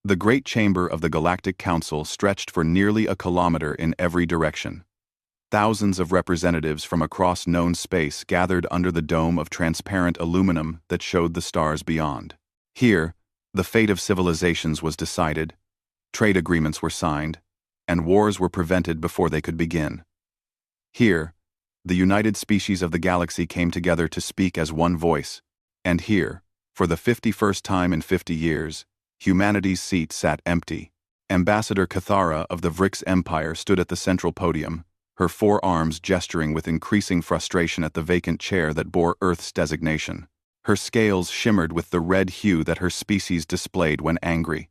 The great chamber of the Galactic Council stretched for nearly a kilometer in every direction. Thousands of representatives from across known space gathered under the dome of transparent aluminum that showed the stars beyond. Here, the fate of civilizations was decided, trade agreements were signed, and wars were prevented before they could begin. Here, the united species of the galaxy came together to speak as one voice, and here, for the 51st time in 50 years, humanity's seat sat empty. Ambassador Cathara of the Vrix Empire stood at the central podium, her four arms gesturing with increasing frustration at the vacant chair that bore Earth's designation. Her scales shimmered with the red hue that her species displayed when angry.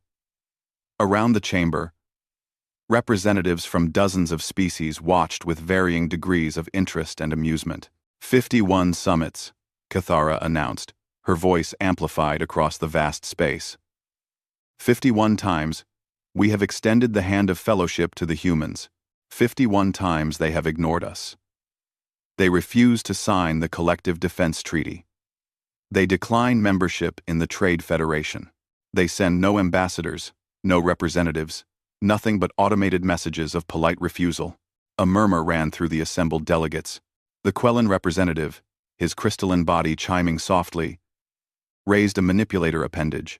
Around the chamber, representatives from dozens of species watched with varying degrees of interest and amusement. 51 summits, Cathara announced, her voice amplified across the vast space. 51 times, we have extended the hand of fellowship to the humans. 51 times they have ignored us. They refuse to sign the Collective Defense Treaty. They decline membership in the Trade Federation. They send no ambassadors, no representatives, nothing but automated messages of polite refusal. A murmur ran through the assembled delegates. The Quellan representative, his crystalline body chiming softly, raised a manipulator appendage.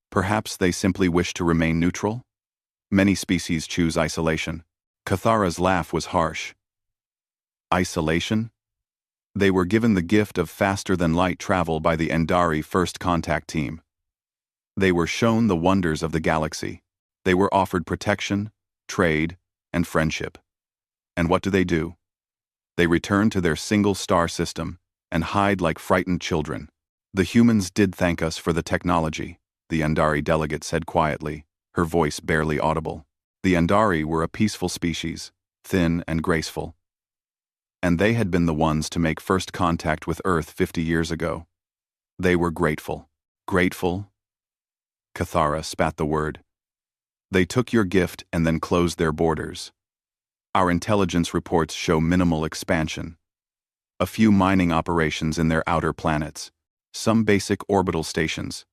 Perhaps they simply wish to remain neutral? Many species choose isolation. Cathara's laugh was harsh. Isolation? They were given the gift of faster-than-light travel by the Endari First Contact Team. They were shown the wonders of the galaxy. They were offered protection, trade, and friendship. And what do? They return to their single star system and hide like frightened children. The humans did thank us for the technology, the Endari delegate said quietly, her voice barely audible. The Endari were a peaceful species, thin and graceful. And they had been the ones to make first contact with Earth 50 years ago. They were grateful. Grateful? Cathara spat the word. They took your gift and then closed their borders. Our intelligence reports show minimal expansion. A few mining operations in their outer planets. Some basic orbital stations.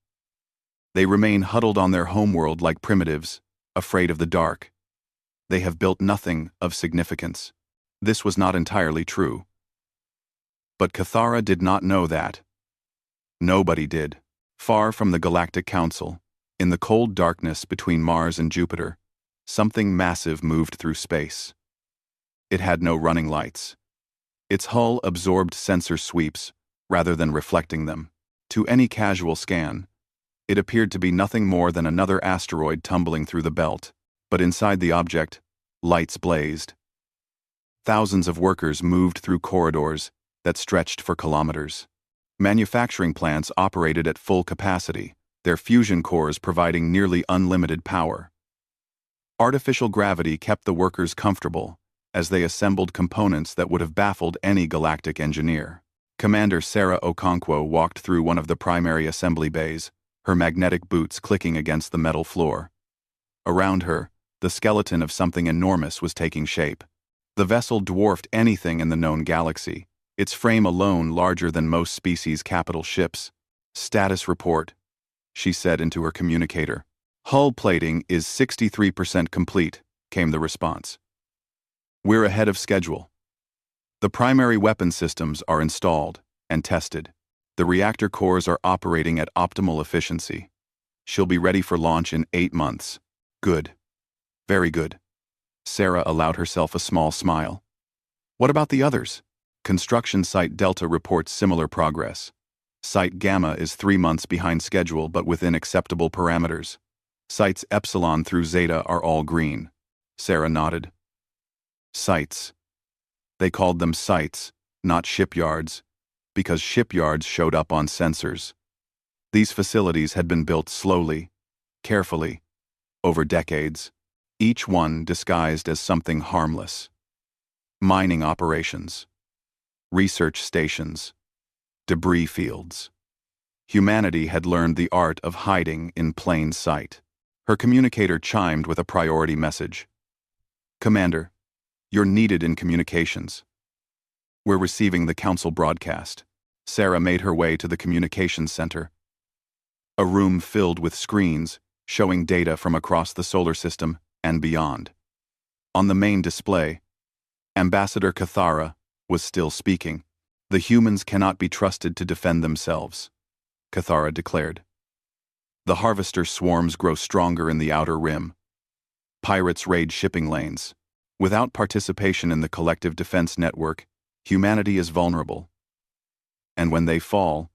They remain huddled on their homeworld like primitives, afraid of the dark. They have built nothing of significance. This was not entirely true. But Cathara did not know that. Nobody did. Far from the Galactic Council, in the cold darkness between Mars and Jupiter, something massive moved through space. It had no running lights. Its hull absorbed sensor sweeps, rather than reflecting them. To any casual scan, it appeared to be nothing more than another asteroid tumbling through the belt. But inside the object, lights blazed. Thousands of workers moved through corridors that stretched for kilometers. Manufacturing plants operated at full capacity, their fusion cores providing nearly unlimited power. Artificial gravity kept the workers comfortable as they assembled components that would have baffled any galactic engineer. Commander Sarah Okonkwo walked through one of the primary assembly bays, her magnetic boots clicking against the metal floor. Around her, the skeleton of something enormous was taking shape. The vessel dwarfed anything in the known galaxy, its frame alone larger than most species' capital ships. Status report, she said into her communicator. Hull plating is 63% complete, came the response. We're ahead of schedule. The primary weapon systems are installed and tested. The reactor cores are operating at optimal efficiency. She'll be ready for launch in 8 months. Good. Very good. Sarah allowed herself a small smile. What about the others? Construction Site Delta reports similar progress. Site Gamma is 3 months behind schedule but within acceptable parameters. Sites Epsilon through Zeta are all green. Sarah nodded. Sites. They called them sites, not shipyards, because shipyards showed up on sensors. These facilities had been built slowly, carefully, over decades, each one disguised as something harmless. Mining operations, research stations, debris fields. Humanity had learned the art of hiding in plain sight. Her communicator chimed with a priority message. Commander, you're needed in communications. We're receiving the council broadcast. Sarah made her way to the communications center. A room filled with screens, showing data from across the solar system and beyond. On the main display, Ambassador Cathara was still speaking. "The humans cannot be trusted to defend themselves," Cathara declared. "The harvester swarms grow stronger in the outer rim. Pirates raid shipping lanes. Without participation in the collective defense network, humanity is vulnerable. And when they fall,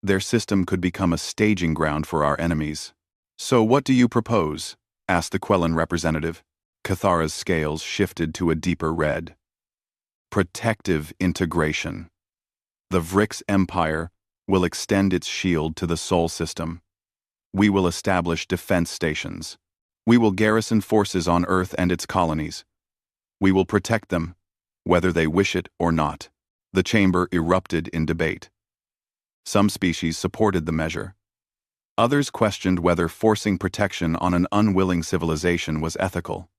their system could become a staging ground for our enemies." "So what do you propose?" asked the Quellan representative. Cathara's scales shifted to a deeper red. "Protective integration. The Vrix Empire will extend its shield to the Sol system. We will establish defense stations. We will garrison forces on Earth and its colonies. We will protect them, whether they wish it or not." The chamber erupted in debate. Some species supported the measure. Others questioned whether forcing protection on an unwilling civilization was ethical.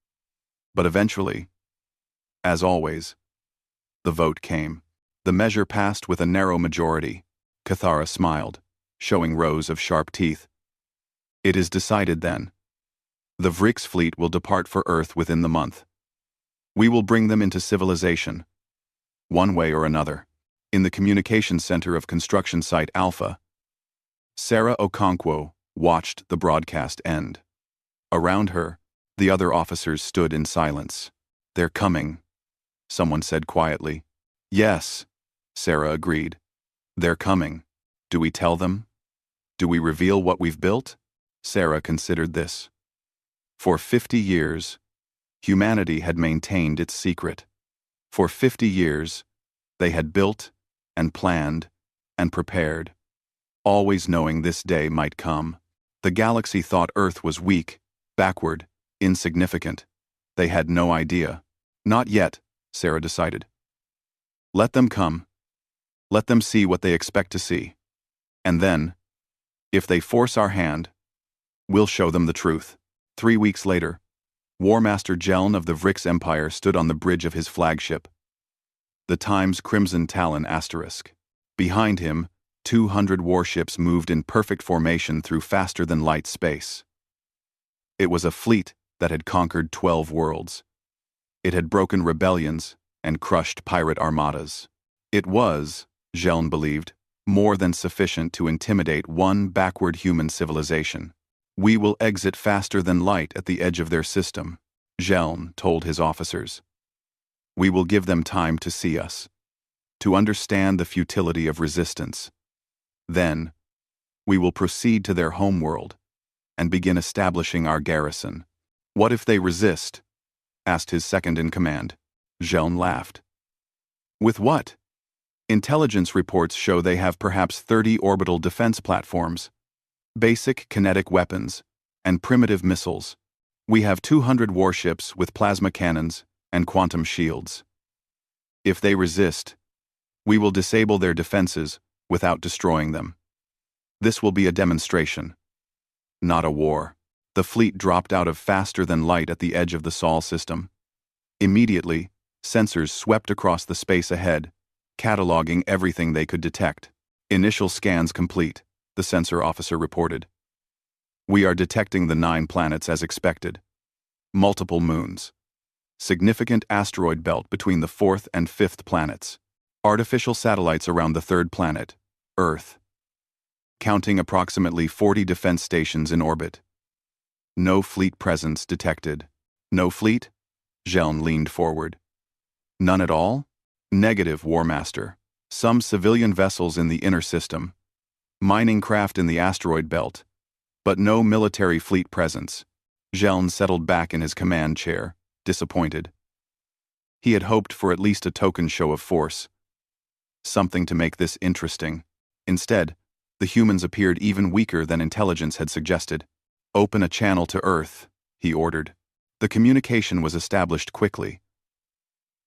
But eventually, as always, the vote came. The measure passed with a narrow majority. Cathara smiled, showing rows of sharp teeth. "It is decided then. The Vrix fleet will depart for Earth within the month. We will bring them into civilization, one way or another." In the communications center of Construction Site Alpha, Sarah Okonkwo watched the broadcast end. Around her, the other officers stood in silence. "They're coming," someone said quietly. "Yes," Sarah agreed. "They're coming. Do we tell them? Do we reveal what we've built?" Sarah considered this. For 50 years, humanity had maintained its secret. For 50 years, they had built and planned and prepared, always knowing this day might come. The galaxy thought Earth was weak, backward, insignificant. They had no idea. "Not yet," Sarah decided. "Let them come. Let them see what they expect to see. And then, if they force our hand, we'll show them the truth." 3 weeks later, War Master Jeln of the Vrix Empire stood on the bridge of his flagship, the Times Crimson Talon **. Behind him, 200 warships moved in perfect formation through faster-than-light space. It was a fleet that had conquered 12 worlds. It had broken rebellions and crushed pirate armadas. It was, Jeln believed, more than sufficient to intimidate one backward human civilization. "We will exit faster than light at the edge of their system," Jeln told his officers. "We will give them time to see us, to understand the futility of resistance. Then, we will proceed to their homeworld and begin establishing our garrison." "What if they resist?" asked his second-in-command. Jeln laughed. "With what? Intelligence reports show they have perhaps 30 orbital defense platforms, basic kinetic weapons, and primitive missiles. We have 200 warships with plasma cannons and quantum shields. If they resist, we will disable their defenses without destroying them. This will be a demonstration, not a war." The fleet dropped out of faster than light at the edge of the Sol system. Immediately, sensors swept across the space ahead, cataloging everything they could detect. "Initial scans complete," the sensor officer reported. "We are detecting the 9 planets as expected. Multiple moons. Significant asteroid belt between the 4th and 5th planets. Artificial satellites around the 3rd planet, Earth. Counting approximately 40 defense stations in orbit. No fleet presence detected." "No fleet?" Jeln leaned forward. "None at all?" "Negative, War Master. Some civilian vessels in the inner system, mining craft in the asteroid belt, but no military fleet presence." Jeln settled back in his command chair, disappointed. He had hoped for at least a token show of force, something to make this interesting. Instead, the humans appeared even weaker than intelligence had suggested. "Open a channel to Earth," he ordered. The communication was established quickly.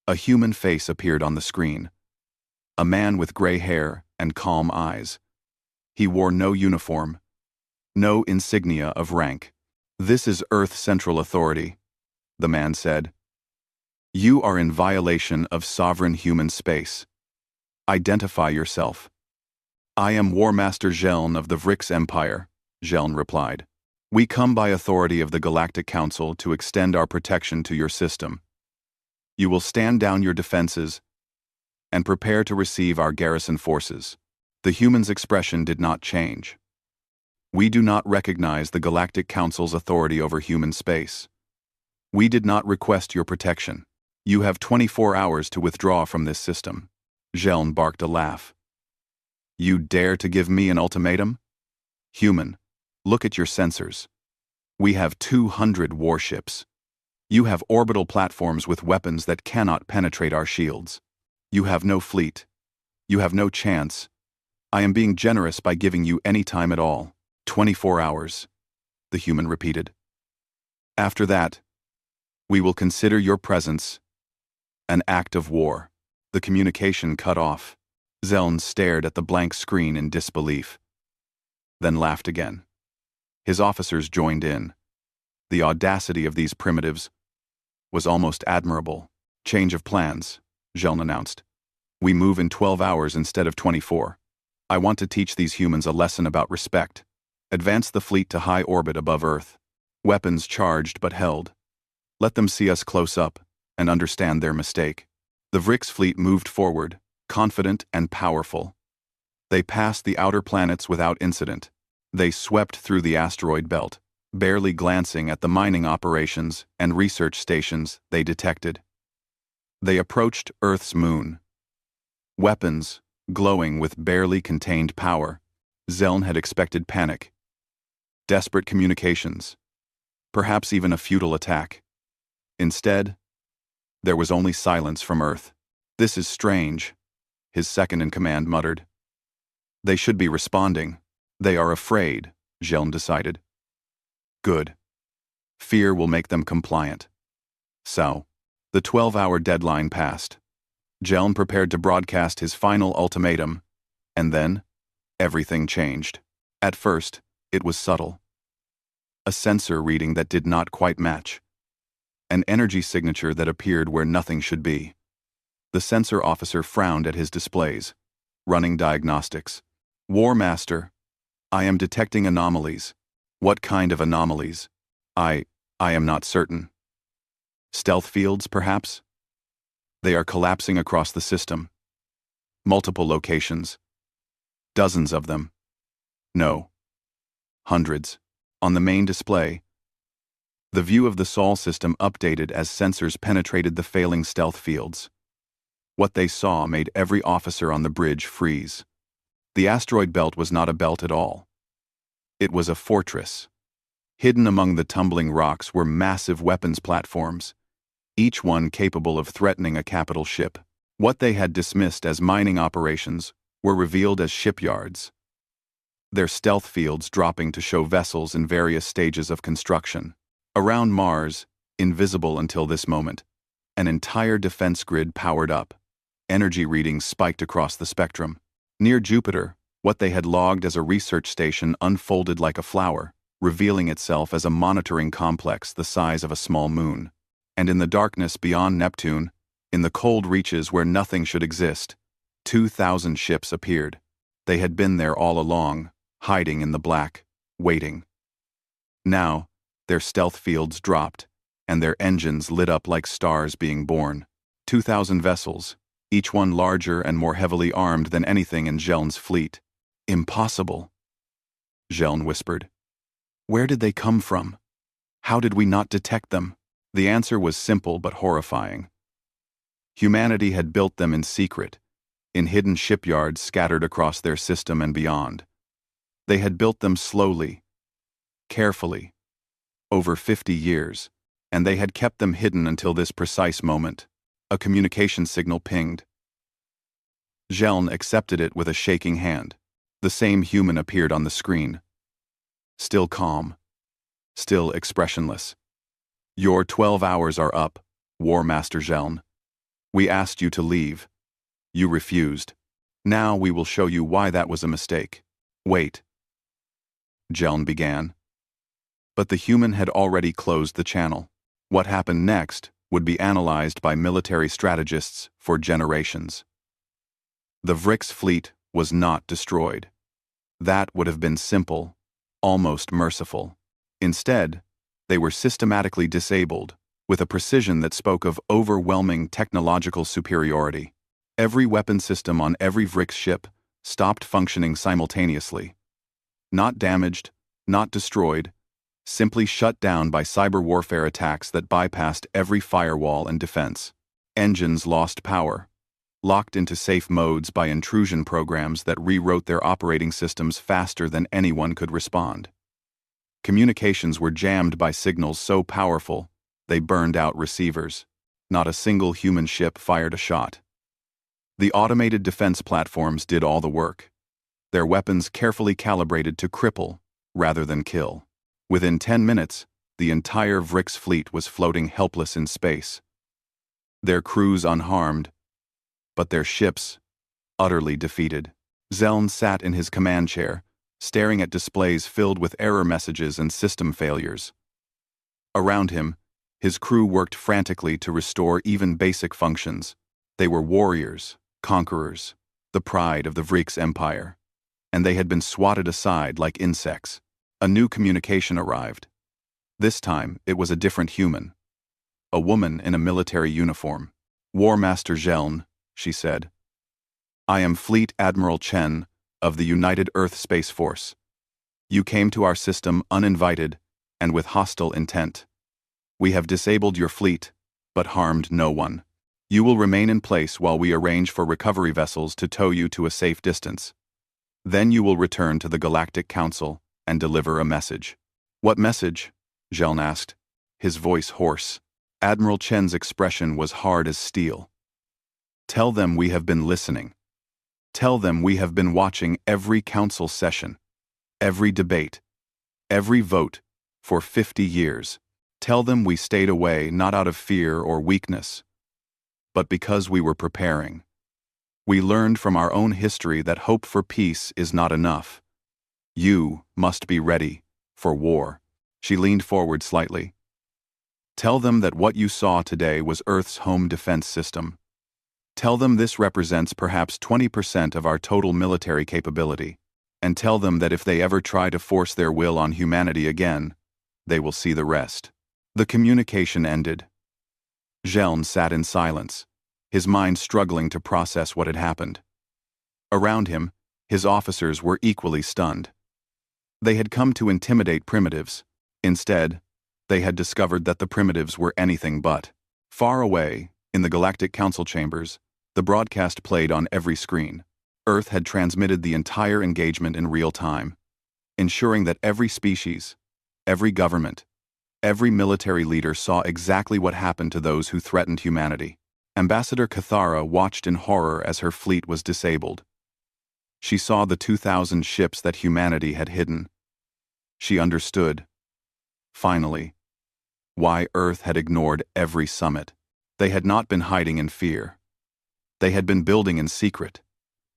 A human face appeared on the screen. A man with gray hair and calm eyes. He wore no uniform, no insignia of rank. "This is Earth Central Authority," the man said. "You are in violation of sovereign human space. Identify yourself." "I am War Master Jeln of the Vrix Empire," Jeln replied. We come by authority of the Galactic Council to extend our protection to your system. You will stand down your defenses and prepare to receive our garrison forces. The human's expression did not change. We do not recognize the Galactic Council's authority over human space. We did not request your protection. You have 24 hours to withdraw from this system. Geln barked a laugh. You dare to give me an ultimatum? Human, look at your sensors. We have 200 warships. You have orbital platforms with weapons that cannot penetrate our shields. You have no fleet. You have no chance. I am being generous by giving you any time at all. 24 hours, the human repeated. After that, we will consider your presence an act of war. The communication cut off. Geln stared at the blank screen in disbelief, then laughed again. His officers joined in. The audacity of these primitives was almost admirable. Change of plans, Geln announced. We move in 12 hours instead of 24. I want to teach these humans a lesson about respect. Advance the fleet to high orbit above Earth. Weapons charged but held. Let them see us close up and understand their mistake. The Vrix fleet moved forward, confident and powerful. They passed the outer planets without incident. They swept through the asteroid belt, barely glancing at the mining operations and research stations they detected. They approached Earth's moon. Weapons, glowing with barely contained power. Geln had expected panic. Desperate communications. Perhaps even a futile attack. Instead, there was only silence from Earth. This is strange, his second-in-command muttered. They should be responding. They are afraid, Geln decided. Good. Fear will make them compliant. So, the 12-hour deadline passed. Geln prepared to broadcast his final ultimatum, and then, everything changed. At first, it was subtle. A sensor reading that did not quite match. An energy signature that appeared where nothing should be. The sensor officer frowned at his displays, running diagnostics. War Master, I am detecting anomalies. What kind of anomalies? I am not certain. Stealth fields, perhaps? They are collapsing across the system. Multiple locations. Dozens of them. No. Hundreds. On the main display. The view of the Sol system updated as sensors penetrated the failing stealth fields. What they saw made every officer on the bridge freeze. The asteroid belt was not a belt at all. It was a fortress. Hidden among the tumbling rocks were massive weapons platforms, each one capable of threatening a capital ship. What they had dismissed as mining operations were revealed as shipyards. Their stealth fields dropping to show vessels in various stages of construction. Around Mars, invisible until this moment, an entire defense grid powered up. Energy readings spiked across the spectrum. Near Jupiter, what they had logged as a research station unfolded like a flower, revealing itself as a monitoring complex the size of a small moon. And in the darkness beyond Neptune, in the cold reaches where nothing should exist, 2,000 ships appeared. They had been there all along, hiding in the black, waiting. Now, their stealth fields dropped, and their engines lit up like stars being born. 2,000 vessels, each one larger and more heavily armed than anything in Geln's fleet. Impossible, Geln whispered. Where did they come from? How did we not detect them? The answer was simple but horrifying. Humanity had built them in secret, in hidden shipyards scattered across their system and beyond. They had built them slowly, carefully, over 50 years, and they had kept them hidden until this precise moment. A communication signal pinged. Geln accepted it with a shaking hand. The same human appeared on the screen. Still calm. Still expressionless. Your 12 hours are up, War Master Geln. We asked you to leave. You refused. Now we will show you why that was a mistake. Wait. Geln began. But the human had already closed the channel. What happened next would be analyzed by military strategists for generations. The Vrix fleet was not destroyed. That would have been simple, almost merciful. Instead, they were systematically disabled, with a precision that spoke of overwhelming technological superiority. Every weapon system on every Vrix ship stopped functioning simultaneously. Not damaged, not destroyed, simply shut down by cyber warfare attacks that bypassed every firewall and defense. Engines lost power, locked into safe modes by intrusion programs that rewrote their operating systems faster than anyone could respond. Communications were jammed by signals so powerful they burned out receivers. Not a single human ship fired a shot. The automated defense platforms did all the work, their weapons carefully calibrated to cripple rather than kill. Within 10 minutes, the entire Vrix fleet was floating helpless in space. Their crews unharmed, but their ships utterly defeated. Zeln sat in his command chair, staring at displays filled with error messages and system failures. Around him, his crew worked frantically to restore even basic functions. They were warriors, conquerors, the pride of the Vrix Empire. And they had been swatted aside like insects. A new communication arrived. This time, it was a different human. A woman in a military uniform. "War Master Zeln," she said. "I am Fleet Admiral Chen of the United Earth Space Force. You came to our system uninvited and with hostile intent. We have disabled your fleet, but harmed no one. You will remain in place while we arrange for recovery vessels to tow you to a safe distance. Then you will return to the Galactic Council and deliver a message." "What message?" Zeln asked, his voice hoarse. Admiral Chen's expression was hard as steel. "Tell them we have been listening. Tell them we have been watching every council session, every debate, every vote for 50 years. Tell them we stayed away not out of fear or weakness, but because we were preparing. We learned from our own history that hope for peace is not enough. You must be ready for war." She leaned forward slightly. "Tell them that what you saw today was Earth's home defense system. Tell them this represents perhaps 20% of our total military capability, and tell them that if they ever try to force their will on humanity again, they will see the rest." The communication ended. Zeln sat in silence, his mind struggling to process what had happened. Around him, his officers were equally stunned. They had come to intimidate primitives. Instead, they had discovered that the primitives were anything but. Far away, in the Galactic Council chambers, the broadcast played on every screen. Earth had transmitted the entire engagement in real time, ensuring that every species, every government, every military leader saw exactly what happened to those who threatened humanity. Ambassador Cathara watched in horror as her fleet was disabled. She saw the 2,000 ships that humanity had hidden. She understood, finally, why Earth had ignored every summit. They had not been hiding in fear. They had been building in secret.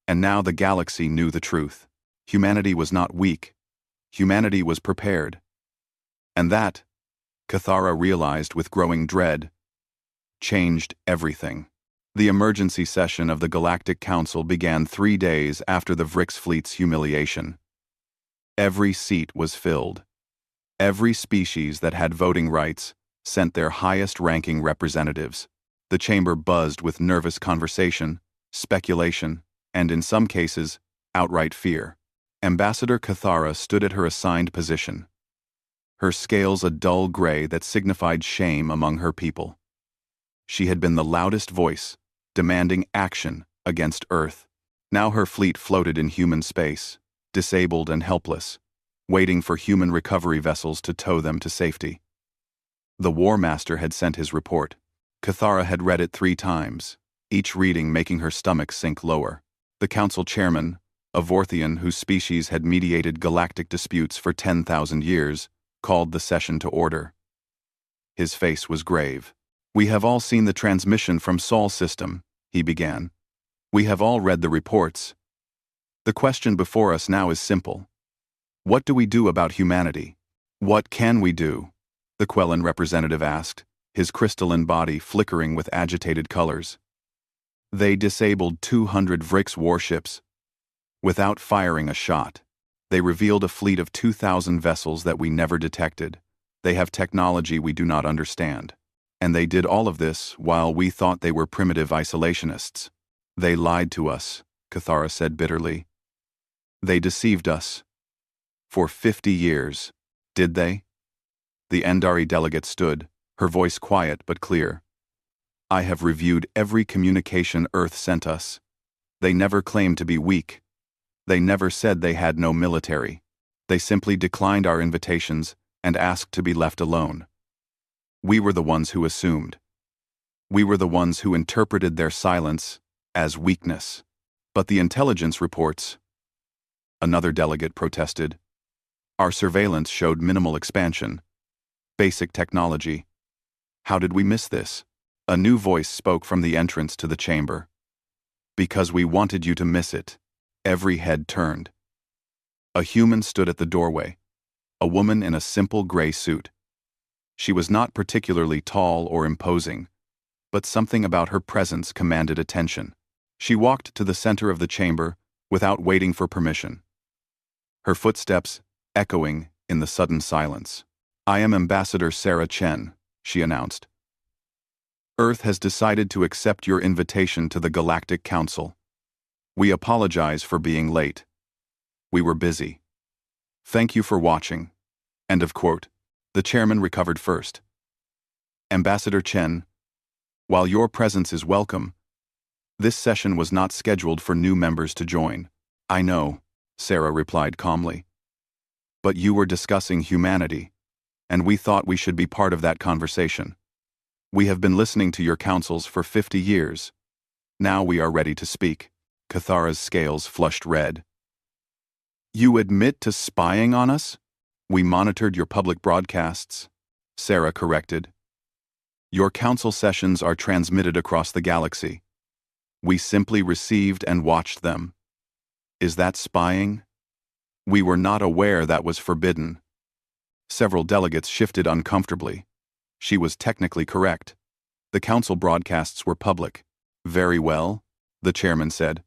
And now the galaxy knew the truth. Humanity was not weak. Humanity was prepared. And that, Cathara realized with growing dread, changed everything. The emergency session of the Galactic Council began 3 days after the Vrix fleet's humiliation. Every seat was filled. Every species that had voting rights sent their highest-ranking representatives. The chamber buzzed with nervous conversation, speculation, and in some cases, outright fear. Ambassador Cathara stood at her assigned position, her scales a dull gray that signified shame among her people. She had been the loudest voice, demanding action against Earth. Now her fleet floated in human space, disabled and helpless, waiting for human recovery vessels to tow them to safety. The War Master had sent his report. Cathara had read it 3 times, each reading making her stomach sink lower. The council chairman, a Vorthian whose species had mediated galactic disputes for 10,000 years, called the session to order. His face was grave. "We have all seen the transmission from Sol system," he began. "We have all read the reports. The question before us now is simple. What do we do about humanity? What can we do?" the Quellan representative asked, his crystalline body flickering with agitated colors. "They disabled 200 Vrix warships without firing a shot. They revealed a fleet of 2,000 vessels that we never detected. They have technology we do not understand. And they did all of this while we thought they were primitive isolationists. They lied to us, Cathara said bitterly. They deceived us. For 50 years. Did they? The Endari delegate stood, her voice quiet but clear. I have reviewed every communication Earth sent us. They never claimed to be weak. They never said they had no military. They simply declined our invitations and asked to be left alone. We were the ones who assumed. We were the ones who interpreted their silence as weakness. But the intelligence reports, another delegate protested. Our surveillance showed minimal expansion. Basic technology. How did we miss this? A new voice spoke from the entrance to the chamber. Because we wanted you to miss it. Every head turned. A human stood at the doorway, a woman in a simple gray suit. She was not particularly tall or imposing, but something about her presence commanded attention. She walked to the center of the chamber without waiting for permission. Her footsteps echoing in the sudden silence. I am Ambassador Sarah Chen, she announced. Earth has decided to accept your invitation to the Galactic Council. We apologize for being late. We were busy. Thank you for watching. End of quote. The chairman recovered first. Ambassador Chen, while your presence is welcome, this session was not scheduled for new members to join. I know, Sarah replied calmly. But you were discussing humanity, and we thought we should be part of that conversation. We have been listening to your counsels for 50 years. Now we are ready to speak. Cathara's scales flushed red. You admit to spying on us? We monitored your public broadcasts, Sarah corrected. Your council sessions are transmitted across the galaxy. We simply received and watched them. Is that spying? We were not aware that was forbidden. Several delegates shifted uncomfortably. She was technically correct. The council broadcasts were public. Very well, the chairman said.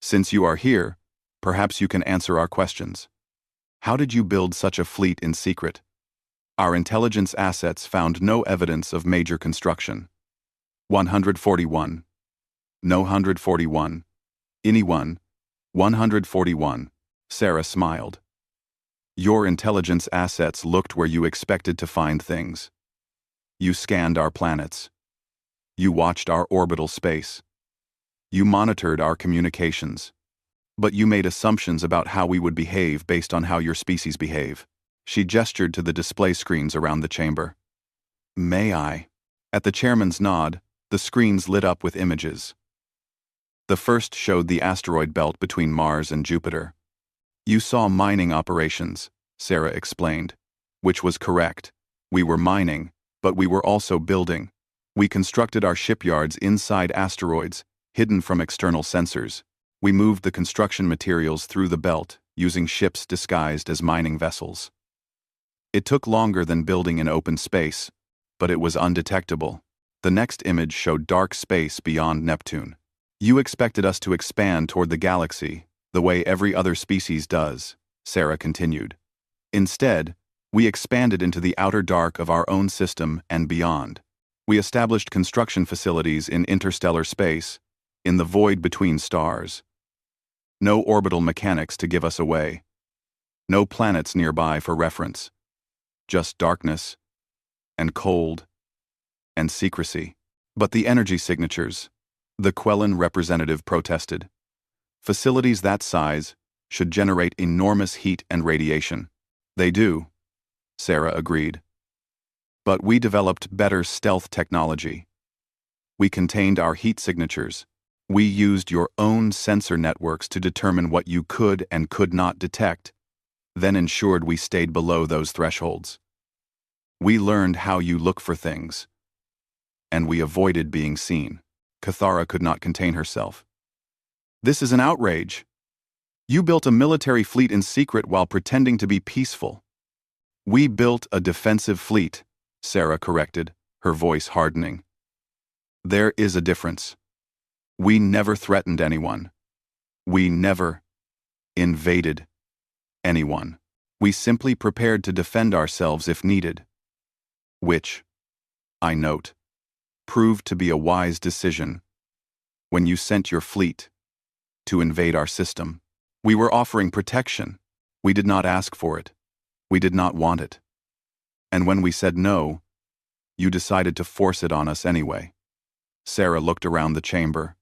Since you are here, perhaps you can answer our questions. How did you build such a fleet in secret? Our intelligence assets found no evidence of major construction. 141. No 141. Anyone. 141. Sarah smiled. Your intelligence assets looked where you expected to find things. You scanned our planets. You watched our orbital space. You monitored our communications. But you made assumptions about how we would behave based on how your species behave. She gestured to the display screens around the chamber. May I? At the chairman's nod, the screens lit up with images. The first showed the asteroid belt between Mars and Jupiter. You saw mining operations, Sarah explained, which was correct. We were mining, but we were also building. We constructed our shipyards inside asteroids, hidden from external sensors. We moved the construction materials through the belt, using ships disguised as mining vessels. It took longer than building in open space, but it was undetectable. The next image showed dark space beyond Neptune. You expected us to expand toward the galaxy, the way every other species does, Sarah continued. Instead, we expanded into the outer dark of our own system and beyond. We established construction facilities in interstellar space, in the void between stars. No orbital mechanics to give us away. No planets nearby for reference. Just darkness, and cold, and secrecy. But the energy signatures, the Quellan representative protested. Facilities that size should generate enormous heat and radiation. They do, Sarah agreed. But we developed better stealth technology. We contained our heat signatures. We used your own sensor networks to determine what you could and could not detect, then ensured we stayed below those thresholds. We learned how you look for things, and we avoided being seen. Cathara could not contain herself. This is an outrage. You built a military fleet in secret while pretending to be peaceful. We built a defensive fleet, Sarah corrected, her voice hardening. There is a difference. We never threatened anyone. We never invaded. anyone. We simply prepared to defend ourselves if needed. Which, I note, proved to be a wise decision when you sent your fleet to invade our system. We were offering protection. We did not ask for it. We did not want it. And when we said no, you decided to force it on us anyway. Sarah looked around the chamber.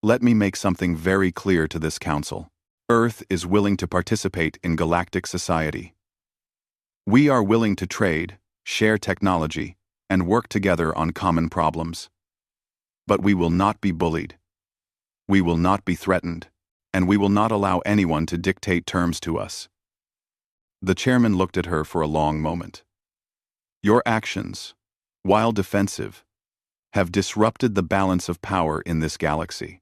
Let me make something very clear to this council. Earth is willing to participate in galactic society. We are willing to trade, share technology, and work together on common problems. But we will not be bullied. We will not be threatened, and we will not allow anyone to dictate terms to us. The chairman looked at her for a long moment. Your actions, while defensive, have disrupted the balance of power in this galaxy.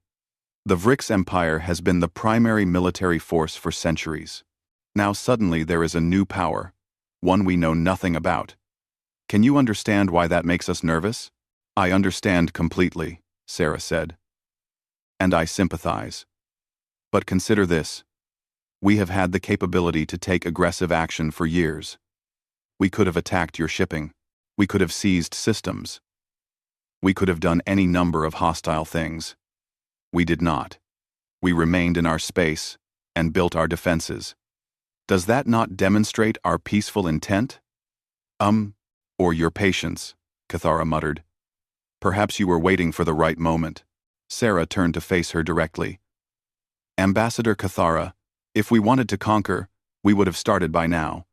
The Vrix Empire has been the primary military force for centuries. Now suddenly there is a new power, one we know nothing about. Can you understand why that makes us nervous? I understand completely, Sarah said. And I sympathize. But consider this. We have had the capability to take aggressive action for years. We could have attacked your shipping. We could have seized systems. We could have done any number of hostile things. We did not. We remained in our space and built our defenses. Does that not demonstrate our peaceful intent? Or your patience, Cathara muttered. Perhaps you were waiting for the right moment. Sarah turned to face her directly. Ambassador Cathara, if we wanted to conquer, we would have started by now.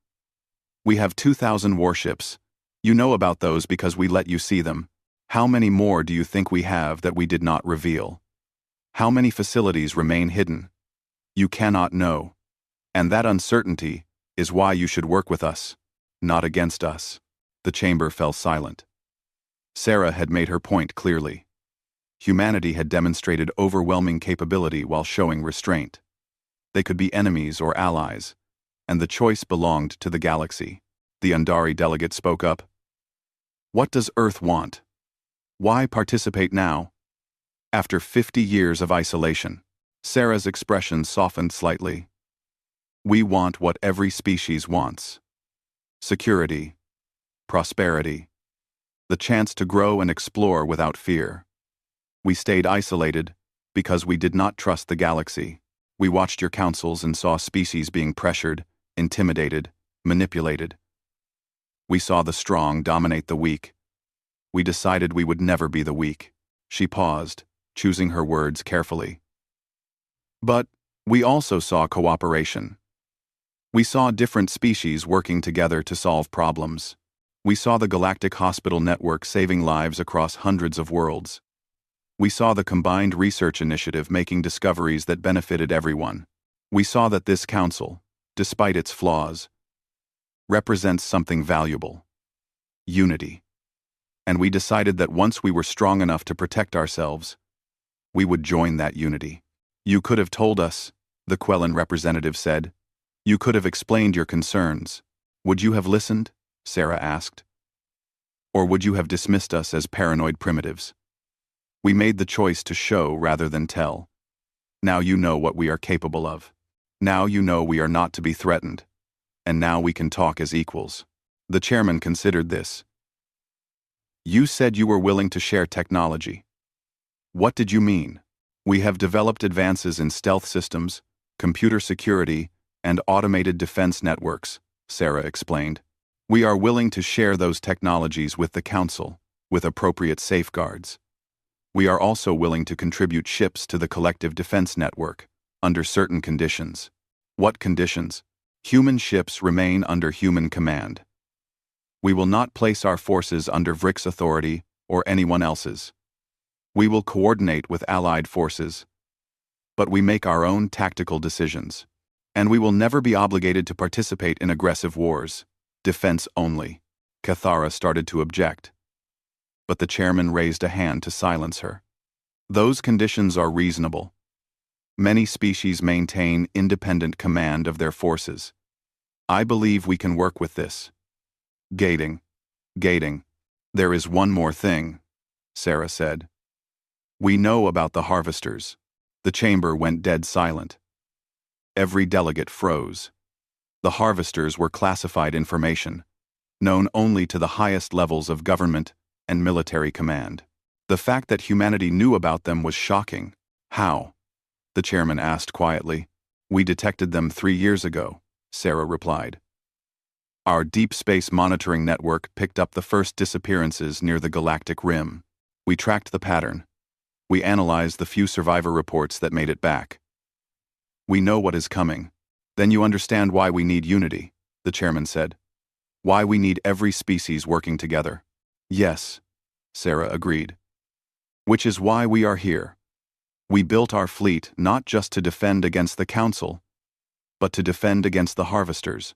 We have 2,000 warships. You know about those because we let you see them. How many more do you think we have that we did not reveal? How many facilities remain hidden? You cannot know. And that uncertainty is why you should work with us, not against us. The chamber fell silent. Sarah had made her point clearly. Humanity had demonstrated overwhelming capability while showing restraint. They could be enemies or allies, and the choice belonged to the galaxy. The Undari delegate spoke up. What does Earth want? Why participate now? After 50 years of isolation, Sarah's expression softened slightly. We want what every species wants. Security, prosperity, the chance to grow and explore without fear. We stayed isolated because we did not trust the galaxy. We watched your councils and saw species being pressured, intimidated, manipulated. We saw the strong dominate the weak. We decided we would never be the weak. She paused, choosing her words carefully. But we also saw cooperation. We saw different species working together to solve problems. We saw the Galactic Hospital Network saving lives across hundreds of worlds. We saw the Combined Research Initiative making discoveries that benefited everyone. We saw that this council, despite its flaws, represents something valuable: unity. And we decided that once we were strong enough to protect ourselves, we would join that unity. You could have told us, the Quellan representative said. You could have explained your concerns. Would you have listened? Sarah asked. Or would you have dismissed us as paranoid primitives? We made the choice to show rather than tell. Now you know what we are capable of. Now you know we are not to be threatened. And now we can talk as equals. The chairman considered this. You said you were willing to share technology. What did you mean? We have developed advances in stealth systems, computer security, and automated defense networks, Sarah explained. We are willing to share those technologies with the Council, with appropriate safeguards. We are also willing to contribute ships to the collective defense network, under certain conditions. What conditions? Human ships remain under human command. We will not place our forces under Vrix authority or anyone else's. We will coordinate with allied forces, but we make our own tactical decisions. And we will never be obligated to participate in aggressive wars. Defense only. Cathara started to object, but the chairman raised a hand to silence her. Those conditions are reasonable. Many species maintain independent command of their forces. I believe we can work with this. Gating. There is one more thing, Sarah said. We know about the harvesters. The chamber went dead silent. Every delegate froze. The harvesters were classified information, known only to the highest levels of government and military command. The fact that humanity knew about them was shocking. How? The chairman asked quietly. We detected them 3 years ago, Sarah replied. Our deep space monitoring network picked up the first disappearances near the galactic rim. We tracked the pattern. We analyzed the few survivor reports that made it back. We know what is coming. Then you understand why we need unity, the chairman said. Why we need every species working together. Yes, Sarah agreed. Which is why we are here. We built our fleet not just to defend against the Council, but to defend against the harvesters.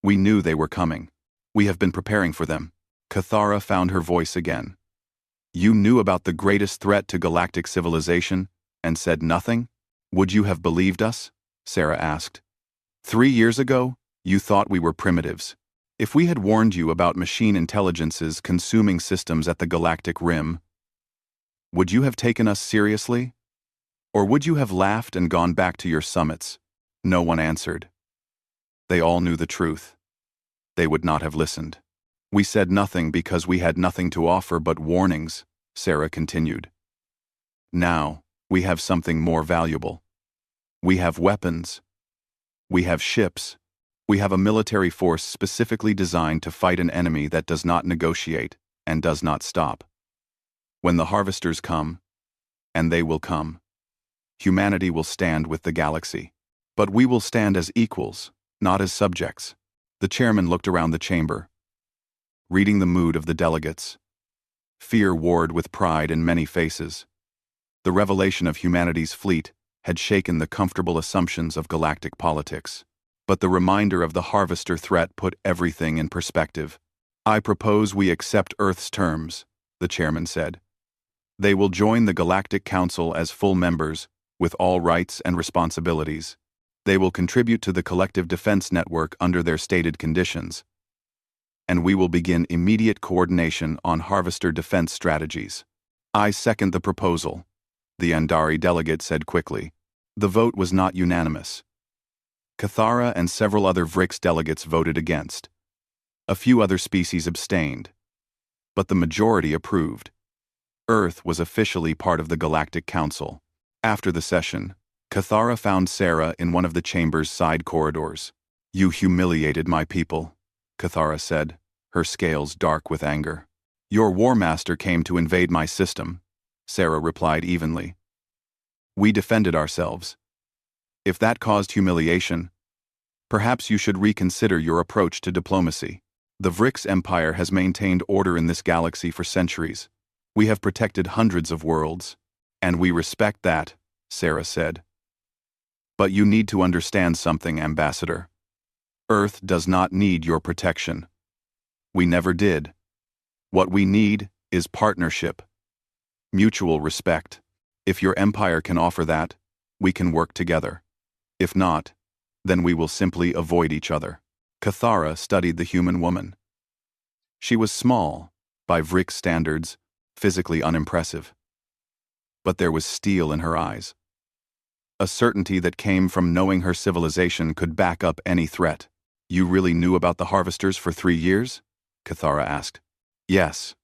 We knew they were coming. We have been preparing for them. Cathara found her voice again. You knew about the greatest threat to galactic civilization and said nothing? Would you have believed us? Sarah asked. 3 years ago, you thought we were primitives. If we had warned you about machine intelligences consuming systems at the galactic rim, would you have taken us seriously? Or would you have laughed and gone back to your summits? No one answered. They all knew the truth. They would not have listened. We said nothing because we had nothing to offer but warnings, Sarah continued. Now, we have something more valuable. We have weapons. We have ships. We have a military force specifically designed to fight an enemy that does not negotiate and does not stop. When the harvesters come, and they will come, humanity will stand with the galaxy. But we will stand as equals, not as subjects. The chairman looked around the chamber, reading the mood of the delegates. Fear warred with pride in many faces. The revelation of humanity's fleet had shaken the comfortable assumptions of galactic politics. But the reminder of the harvester threat put everything in perspective. I propose we accept Earth's terms, the chairman said. They will join the Galactic Council as full members, with all rights and responsibilities. They will contribute to the collective defense network under their stated conditions. And we will begin immediate coordination on harvester defense strategies. I second the proposal, the Andari delegate said quickly. The vote was not unanimous. Cathara and several other VRIX delegates voted against. A few other species abstained. But the majority approved. Earth was officially part of the Galactic Council. After the session, Cathara found Sarah in one of the chamber's side corridors. You humiliated my people, Cathara said, her scales dark with anger. Your war master came to invade my system, Sarah replied evenly. We defended ourselves. If that caused humiliation, perhaps you should reconsider your approach to diplomacy. The VRIX Empire has maintained order in this galaxy for centuries. We have protected hundreds of worlds, and we respect that, Sarah said. But you need to understand something, Ambassador. Earth does not need your protection. We never did. What we need is partnership, mutual respect. If your empire can offer that, we can work together. If not, then we will simply avoid each other. Cathara studied the human woman. She was small, by VRIX standards, physically unimpressive. But there was steel in her eyes. A certainty that came from knowing her civilization could back up any threat. You really knew about the harvesters for 3 years? Cathara asked. Yes.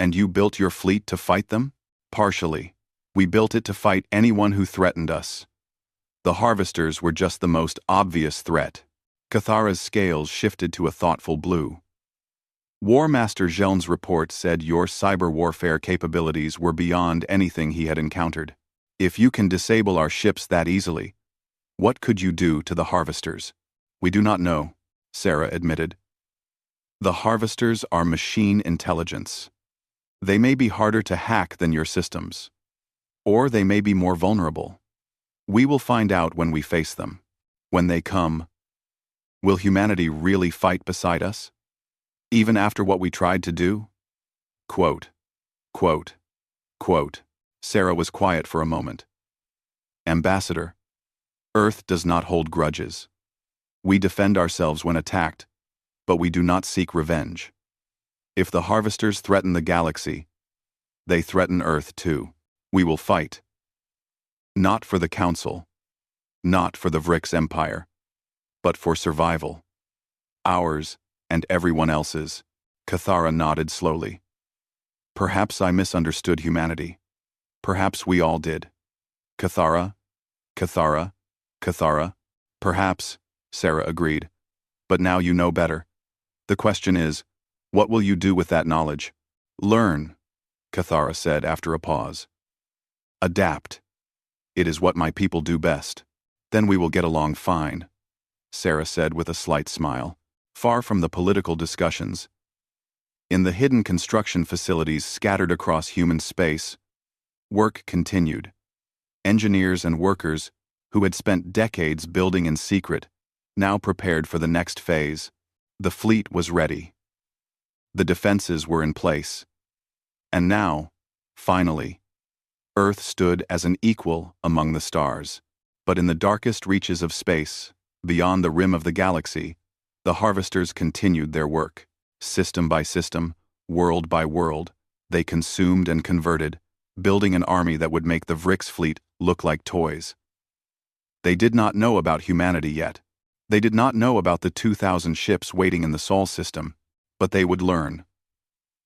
And you built your fleet to fight them? Partially. We built it to fight anyone who threatened us. The harvesters were just the most obvious threat. Cathara's scales shifted to a thoughtful blue. War Master Jeln's report said your cyber warfare capabilities were beyond anything he had encountered. If you can disable our ships that easily, what could you do to the harvesters? We do not know, Sarah admitted. The harvesters are machine intelligence. They may be harder to hack than your systems. Or they may be more vulnerable. We will find out when we face them. When they come, will humanity really fight beside us? Even after what we tried to do? Quote, quote, quote. Sarah was quiet for a moment. Ambassador, Earth does not hold grudges. We defend ourselves when attacked, but we do not seek revenge. If the harvesters threaten the galaxy, they threaten Earth too. We will fight. Not for the Council, not for the VRIX Empire, but for survival. Ours, and everyone else's. Cathara nodded slowly. Perhaps I misunderstood humanity. Perhaps we all did. Cathara? Cathara? Cathara? Perhaps, Sarah agreed. But now you know better. The question is, what will you do with that knowledge? Learn, Cathara said after a pause. Adapt. It is what my people do best. Then we will get along fine, Sarah said with a slight smile, far from the political discussions. In the hidden construction facilities scattered across human space, work continued. Engineers and workers, who had spent decades building in secret, now prepared for the next phase. The fleet was ready. The defenses were in place. And now, finally, Earth stood as an equal among the stars. But in the darkest reaches of space, beyond the rim of the galaxy, the harvesters continued their work. System by system, world by world, they consumed and converted, building an army that would make the Vrix fleet look like toys. They did not know about humanity yet. They did not know about the 2,000 ships waiting in the Sol system, but they would learn.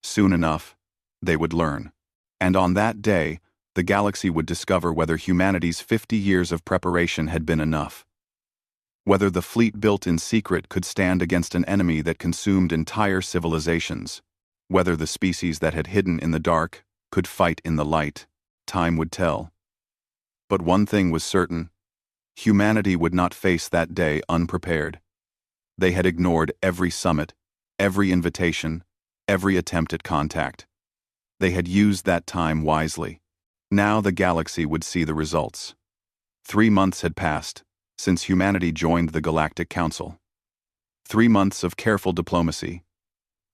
Soon enough, they would learn. And on that day, the galaxy would discover whether humanity's 50 years of preparation had been enough. Whether the fleet built in secret could stand against an enemy that consumed entire civilizations. Whether the species that had hidden in the dark could fight in the light. Time would tell. But one thing was certain. Humanity would not face that day unprepared. They had ignored every summit, every invitation, every attempt at contact. They had used that time wisely. Now the galaxy would see the results. 3 months had passed since humanity joined the Galactic Council. 3 months of careful diplomacy,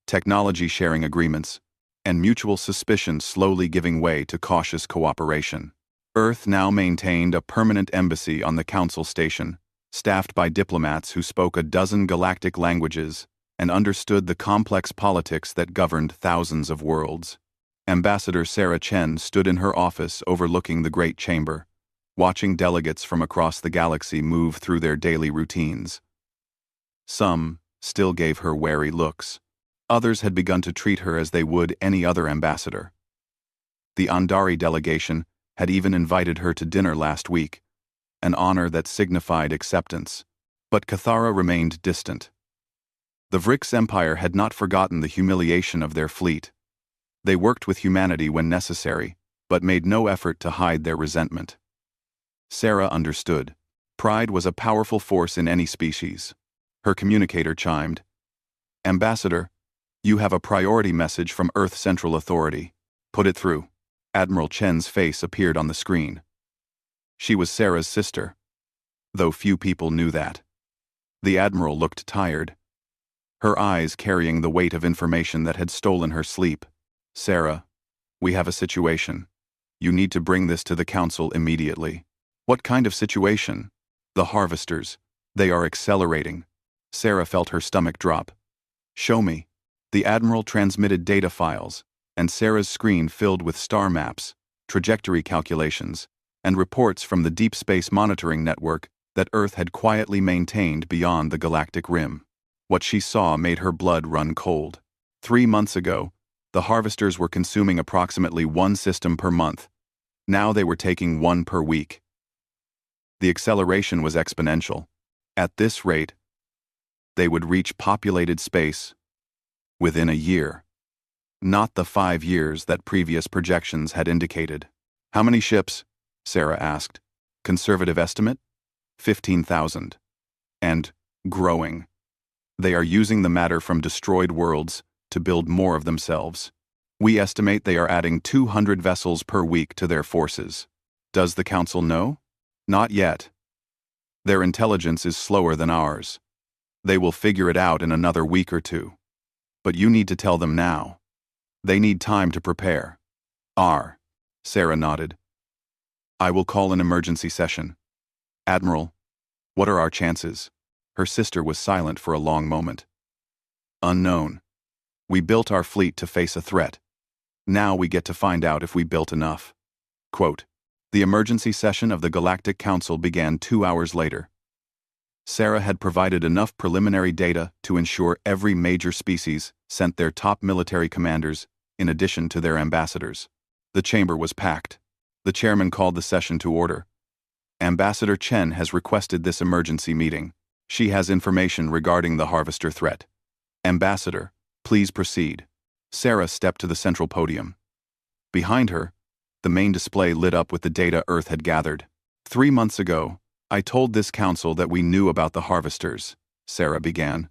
technology-sharing agreements, and mutual suspicion slowly giving way to cautious cooperation. Earth now maintained a permanent embassy on the Council station, staffed by diplomats who spoke a dozen galactic languages and understood the complex politics that governed thousands of worlds. Ambassador Sarah Chen stood in her office overlooking the Great Chamber, watching delegates from across the galaxy move through their daily routines. Some still gave her wary looks. Others had begun to treat her as they would any other ambassador. The Andari delegation had even invited her to dinner last week, an honor that signified acceptance. But Cathara remained distant. The Vrix Empire had not forgotten the humiliation of their fleet. They worked with humanity when necessary, but made no effort to hide their resentment. Sarah understood. Pride was a powerful force in any species. Her communicator chimed. Ambassador, you have a priority message from Earth Central Authority. Put it through. Admiral Chen's face appeared on the screen. She was Sarah's sister, though few people knew that. The Admiral looked tired, her eyes carrying the weight of information that had stolen her sleep. Sarah, we have a situation. You need to bring this to the Council immediately. What kind of situation? The harvesters. They are accelerating. Sarah felt her stomach drop. Show me. The Admiral transmitted data files, and Sarah's screen filled with star maps, trajectory calculations, and reports from the Deep Space Monitoring Network that Earth had quietly maintained beyond the galactic rim. What she saw made her blood run cold. 3 months ago, the harvesters were consuming approximately 1 system per month. Now they were taking 1 per week. The acceleration was exponential. At this rate, they would reach populated space within a year. Not the 5 years that previous projections had indicated. How many ships? Sarah asked. Conservative estimate? 15,000. And growing. They are using the matter from destroyed worlds to build more of themselves. We estimate they are adding 200 vessels per week to their forces. Does the Council know? Not yet. Their intelligence is slower than ours. They will figure it out in another week or 2. But you need to tell them now. They need time to prepare. Sarah nodded. I will call an emergency session. Admiral, what are our chances? Her sister was silent for a long moment. Unknown. We built our fleet to face a threat. Now we get to find out if we built enough. Quote, the emergency session of the Galactic Council began 2 hours later. Sarah had provided enough preliminary data to ensure every major species sent their top military commanders in addition to their ambassadors. The chamber was packed. The chairman called the session to order. Ambassador Chen has requested this emergency meeting. She has information regarding the harvester threat. Ambassador, please proceed. Sarah stepped to the central podium. Behind her, the main display lit up with the data Earth had gathered. 3 months ago, I told this council that we knew about the harvesters, Sarah began.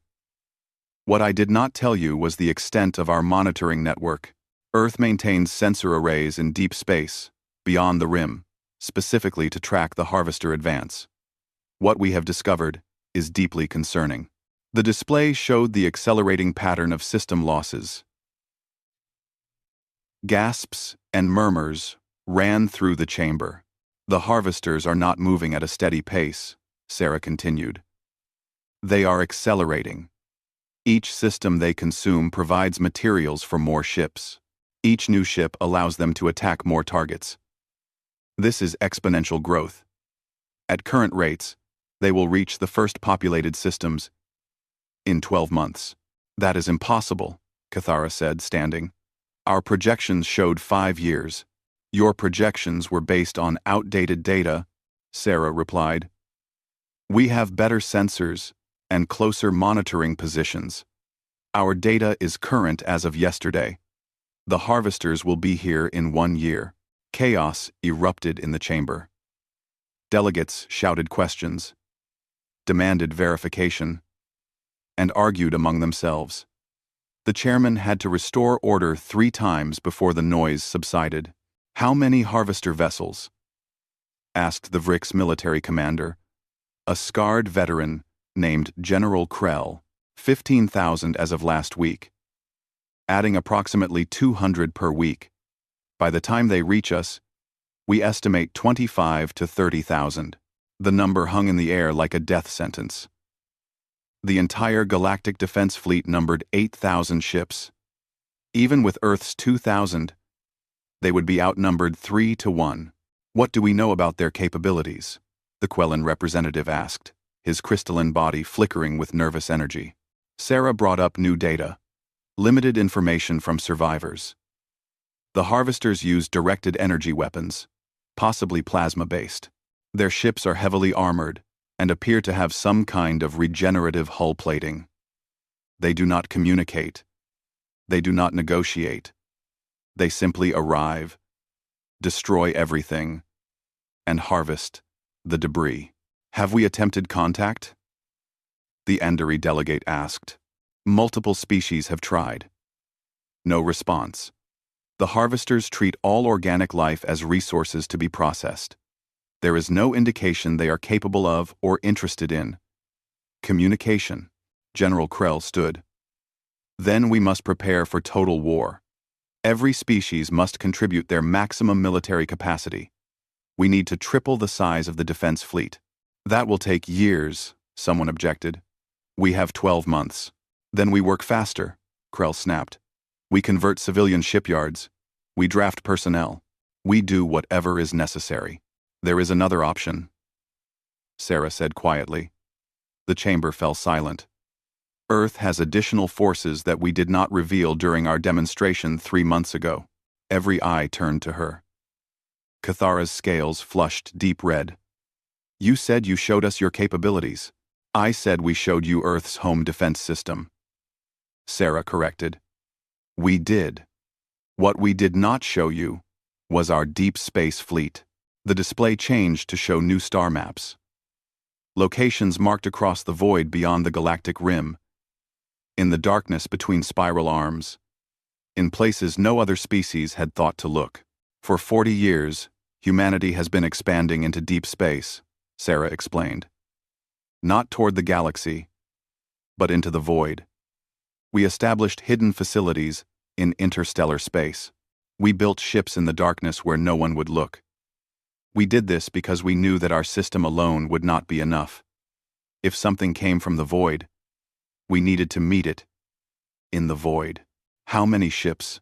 What I did not tell you was the extent of our monitoring network. Earth maintains sensor arrays in deep space, beyond the rim, specifically to track the harvester advance. What we have discovered is deeply concerning. The display showed the accelerating pattern of system losses. Gasps and murmurs ran through the chamber. The harvesters are not moving at a steady pace, Sarah continued. They are accelerating. Each system they consume provides materials for more ships. Each new ship allows them to attack more targets. This is exponential growth. At current rates, they will reach the first populated systems in 12 months. That is impossible, Cathara said, standing. Our projections showed 5 years. Your projections were based on outdated data, Sarah replied. We have better sensors and closer monitoring positions. Our data is current as of yesterday. The harvesters will be here in 1 year. Chaos erupted in the chamber. Delegates shouted questions, demanded verification, and argued among themselves. The chairman had to restore order 3 times before the noise subsided. How many harvester vessels? Asked the Vrix military commander, a scarred veteran named General Krell. 15,000 as of last week, adding approximately 200 per week. By the time they reach us, we estimate 25 to 30,000. The number hung in the air like a death sentence. The entire Galactic defense fleet numbered 8,000 ships. Even with Earth's 2,000, they would be outnumbered 3 to 1. What do we know about their capabilities? The Quellan representative asked, his crystalline body flickering with nervous energy. Sarah brought up new data, limited information from survivors. The harvesters use directed energy weapons, possibly plasma-based. Their ships are heavily armored and appear to have some kind of regenerative hull plating. They do not communicate. They do not negotiate. They simply arrive, destroy everything, and harvest the debris. Have we attempted contact? The Andari delegate asked. Multiple species have tried. No response. The harvesters treat all organic life as resources to be processed. There is no indication they are capable of or interested in communication. General Krell stood. Then we must prepare for total war. Every species must contribute their maximum military capacity. We need to triple the size of the defense fleet. That will take years, someone objected. We have 12 months. Then we work faster, Krell snapped. We convert civilian shipyards. We draft personnel. We do whatever is necessary. There is another option, Sarah said quietly. The chamber fell silent. Earth has additional forces that we did not reveal during our demonstration 3 months ago. Every eye turned to her. Cathara's scales flushed deep red. You said you showed us your capabilities. I said we showed you Earth's home defense system. Sarah corrected. We did. What we did not show you was our deep space fleet. The display changed to show new star maps. Locations marked across the void beyond the galactic rim. In the darkness between spiral arms. In places no other species had thought to look. For 40 years, humanity has been expanding into deep space, Sarah explained. Not toward the galaxy, but into the void. We established hidden facilities in interstellar space. We built ships in the darkness where no one would look. We did this because we knew that our system alone would not be enough. If something came from the void, we needed to meet it in the void. How many ships?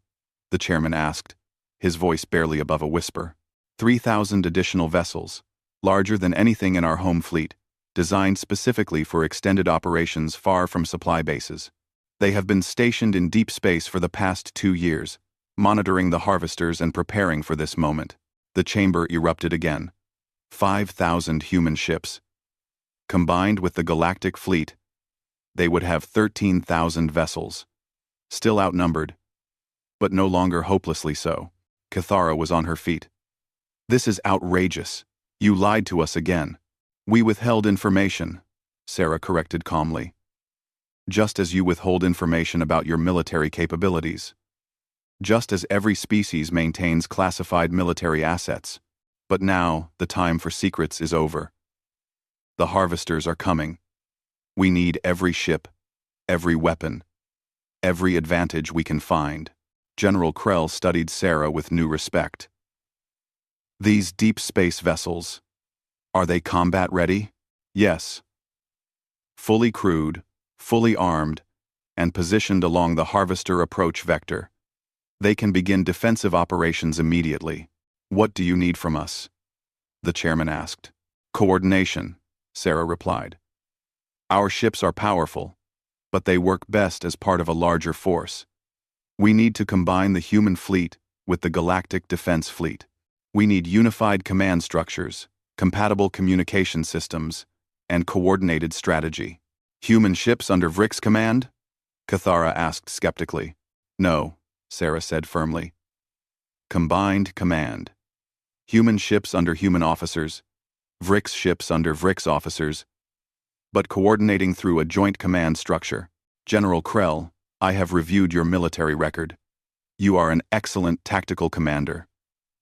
The chairman asked, his voice barely above a whisper. 3,000 additional vessels, larger than anything in our home fleet. designed specifically for extended operations far from supply bases. They have been stationed in deep space for the past 2 years, monitoring the harvesters and preparing for this moment. The chamber erupted again. 5,000 human ships. Combined with the Galactic fleet, they would have 13,000 vessels. Still outnumbered, but no longer hopelessly so. Cathara was on her feet. "This is outrageous. You lied to us again." "We withheld information," Sarah corrected calmly. "Just as you withhold information about your military capabilities. Just as every species maintains classified military assets. But now, the time for secrets is over. The harvesters are coming. We need every ship, every weapon, every advantage we can find." General Krell studied Sarah with new respect. "These deep space vessels, are they combat ready?" "Yes. Fully crewed, fully armed, and positioned along the harvester approach vector. They can begin defensive operations immediately." "What do you need from us?" the chairman asked. "Coordination," Sarah replied. "Our ships are powerful, but they work best as part of a larger force. We need to combine the human fleet with the Galactic Defense Fleet. We need unified command structures, compatible communication systems, and coordinated strategy." "Human ships under Vrick's command?" Cathara asked skeptically. "No," Sarah said firmly. "Combined command. Human ships under human officers, Vrick's ships under Vrick's officers, but coordinating through a joint command structure. General Krell, I have reviewed your military record. You are an excellent tactical commander.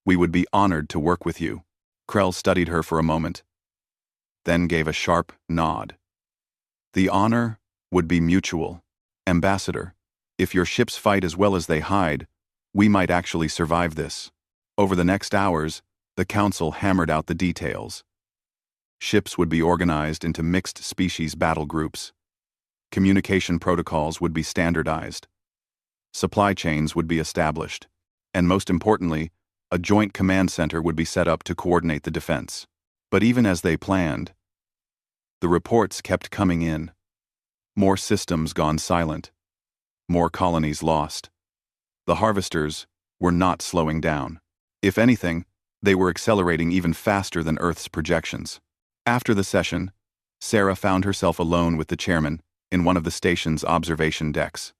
We would be honored to work with you." Krell studied her for a moment, then gave a sharp nod. "The honor would be mutual. Ambassador, if your ships fight as well as they hide, we might actually survive this." Over the next hours, the Council hammered out the details. Ships would be organized into mixed species battle groups. Communication protocols would be standardized. Supply chains would be established. And most importantly, a joint command center would be set up to coordinate the defense. But even as they planned, the reports kept coming in. More systems gone silent. More colonies lost. The harvesters were not slowing down. If anything, they were accelerating even faster than Earth's projections. After the session, Sarah found herself alone with the chairman in one of the station's observation decks.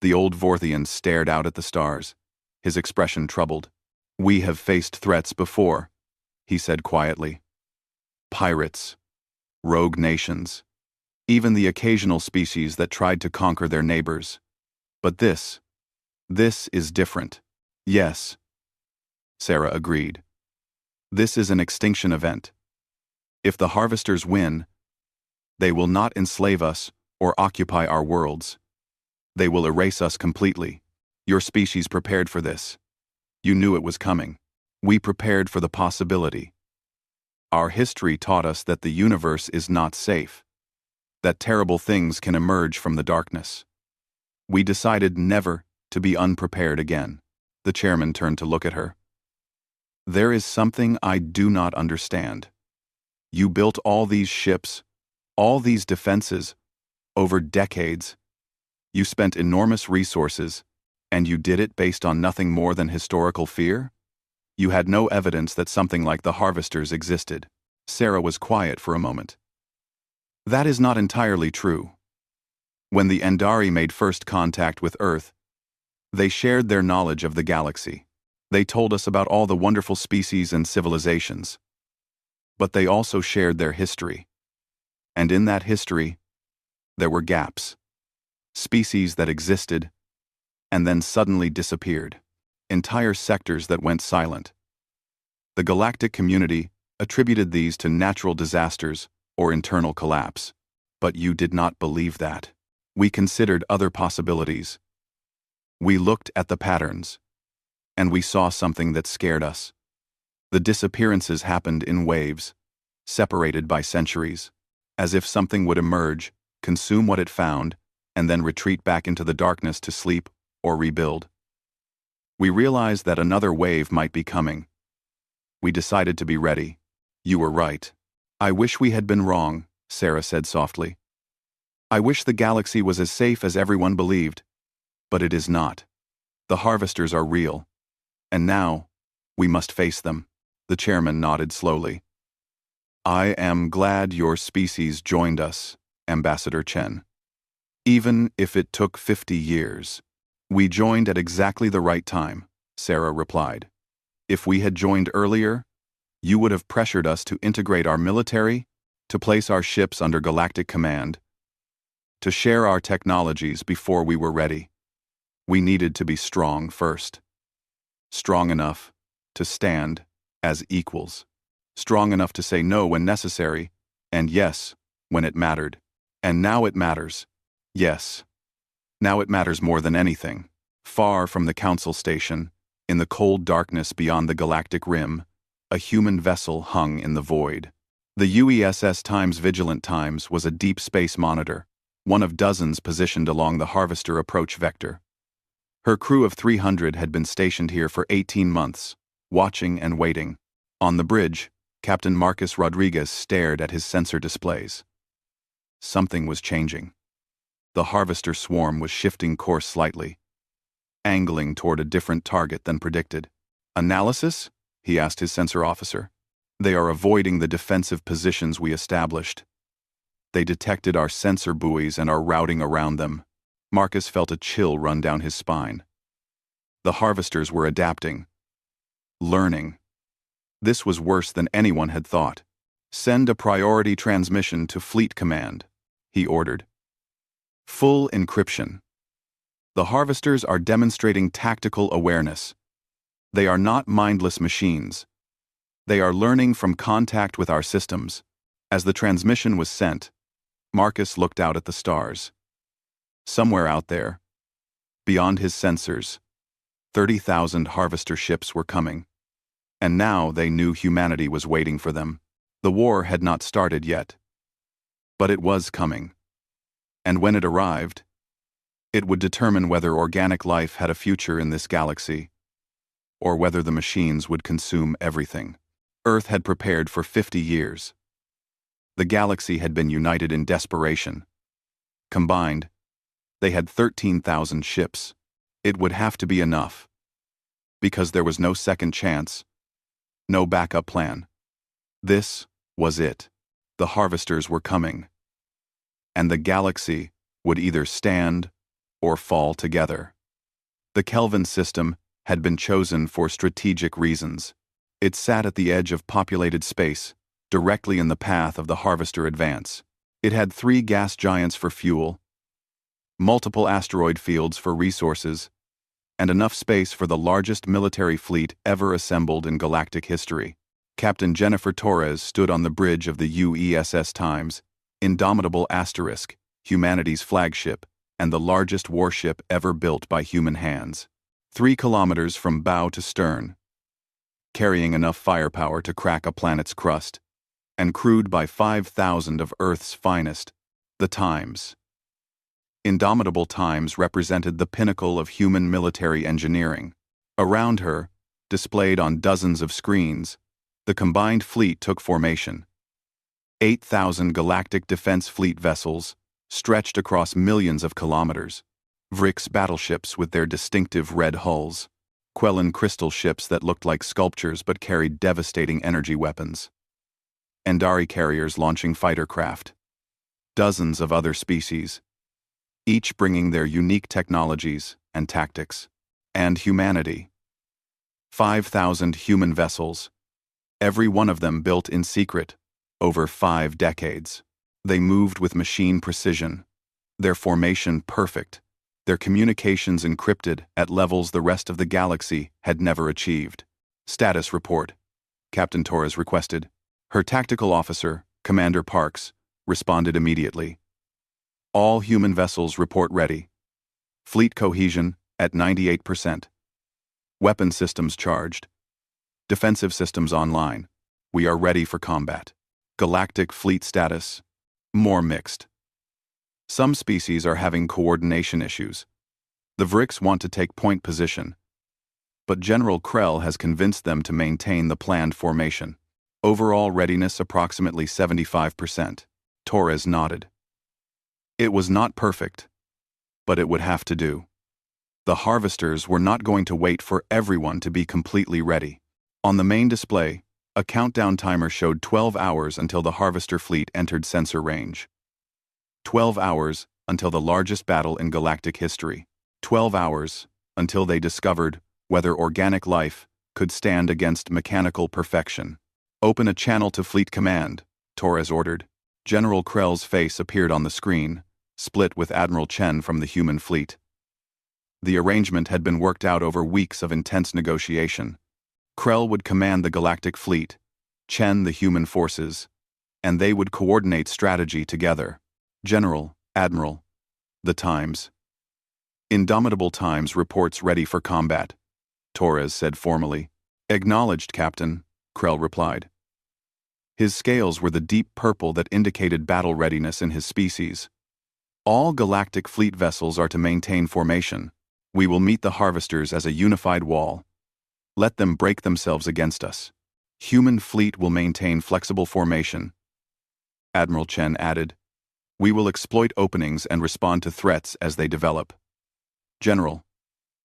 The old Vorthian stared out at the stars, his expression troubled. "We have faced threats before," he said quietly. "Pirates, rogue nations, even the occasional species that tried to conquer their neighbors. But this is different." "Yes," Sarah agreed. "This is an extinction event. If the harvesters win, they will not enslave us or occupy our worlds. They will erase us completely. Your species prepared for this. You knew it was coming. We prepared for the possibility. Our history taught us that the universe is not safe, that terrible things can emerge from the darkness. We decided never to be unprepared again." The chairman turned to look at her. "There is something I do not understand. You built all these ships, all these defenses, over decades. You spent enormous resources, and you did it based on nothing more than historical fear? You had no evidence that something like the harvesters existed." Sarah was quiet for a moment. "That is not entirely true. When the Endari made first contact with Earth, they shared their knowledge of the galaxy. They told us about all the wonderful species and civilizations. But they also shared their history. And in that history, there were gaps. Species that existed, and then suddenly disappeared. Entire sectors that went silent. The galactic community attributed these to natural disasters or internal collapse. But you did not believe that. We considered other possibilities. We looked at the patterns, and we saw something that scared us. The disappearances happened in waves, separated by centuries, as if something would emerge, consume what it found, and then retreat back into the darkness to sleep or rebuild. We realized that another wave might be coming. We decided to be ready. You were right. I wish we had been wrong, Sarah said softly. I wish the galaxy was as safe as everyone believed. But it is not. The harvesters are real. And now, we must face them. The chairman nodded slowly. I am glad your species joined us, Ambassador Chen. Even if it took 50 years. We joined at exactly the right time, Sarah replied. If we had joined earlier, you would have pressured us to integrate our military, to place our ships under Galactic command, to share our technologies before we were ready. We needed to be strong first. Strong enough to stand as equals. Strong enough to say no when necessary, and yes when it mattered. And now it matters. Yes. Now it matters more than anything. Far from the Council Station, in the cold darkness beyond the galactic rim, a human vessel hung in the void. The UESS Times Vigilant Times was a deep space monitor, one of dozens positioned along the Harvester approach vector. Her crew of 300 had been stationed here for 18 months, watching and waiting. On the bridge, Captain Marcus Rodriguez stared at his sensor displays. Something was changing. The Harvester swarm was shifting course slightly, angling toward a different target than predicted. Analysis? He asked his sensor officer. They are avoiding the defensive positions we established. They detected our sensor buoys and are routing around them. Marcus felt a chill run down his spine. The harvesters were adapting. Learning. This was worse than anyone had thought. Send a priority transmission to Fleet Command, he ordered. Full encryption. The harvesters are demonstrating tactical awareness. They are not mindless machines. They are learning from contact with our systems. As the transmission was sent, Marcus looked out at the stars. Somewhere out there, beyond his sensors, 30,000 harvester ships were coming. And now they knew humanity was waiting for them. The war had not started yet. But it was coming. And when it arrived, it would determine whether organic life had a future in this galaxy, or whether the machines would consume everything. Earth had prepared for 50 years. The galaxy had been united in desperation. Combined, they had 13,000 ships. It would have to be enough. Because there was no second chance, no backup plan. This was it. The harvesters were coming. And the galaxy would either stand or fall together. The Kelvin system had been chosen for strategic reasons. It sat at the edge of populated space, directly in the path of the harvester advance. It had 3 gas giants for fuel, multiple asteroid fields for resources, and enough space for the largest military fleet ever assembled in galactic history. Captain Jennifer Torres stood on the bridge of the UESS Times, indomitable asterisk, humanity's flagship, and the largest warship ever built by human hands. 3 kilometers from bow to stern, carrying enough firepower to crack a planet's crust, and crewed by 5,000 of Earth's finest, the Times. Indomitable Times represented the pinnacle of human military engineering. Around her, displayed on dozens of screens, the combined fleet took formation. 8,000 Galactic Defense Fleet vessels stretched across millions of kilometers. Vrix battleships with their distinctive red hulls. Quellan crystal ships that looked like sculptures but carried devastating energy weapons. Endari carriers launching fighter craft. Dozens of other species, each bringing their unique technologies and tactics. And humanity. 5,000 human vessels, every one of them built in secret, over 5 decades. They moved with machine precision, their formation perfect, their communications encrypted at levels the rest of the galaxy had never achieved. Status report, Captain Torres requested. Her tactical officer, Commander Parks, responded immediately. All human vessels report ready. Fleet cohesion at 98%. Weapon systems charged. Defensive systems online. We are ready for combat. Galactic fleet status, more mixed. Some species are having coordination issues. The Vrix want to take point position, but General Krell has convinced them to maintain the planned formation. Overall readiness approximately 75%. Torres nodded. It was not perfect, but it would have to do. The harvesters were not going to wait for everyone to be completely ready. On the main display, a countdown timer showed 12 hours until the harvester fleet entered sensor range. 12 hours until the largest battle in galactic history. 12 hours until they discovered whether organic life could stand against mechanical perfection. Open a channel to Fleet Command, Torres ordered. General Krell's face appeared on the screen, split with Admiral Chen from the human fleet. The arrangement had been worked out over weeks of intense negotiation. Krell would command the galactic fleet, Chen the human forces, and they would coordinate strategy together. General, Admiral. The Times. Indomitable Times reports ready for combat, Torres said formally. Acknowledged, Captain, Krell replied. His scales were the deep purple that indicated battle readiness in his species. All galactic fleet vessels are to maintain formation. We will meet the harvesters as a unified wall. Let them break themselves against us. Human fleet will maintain flexible formation. Admiral Chen added, we will exploit openings and respond to threats as they develop. General,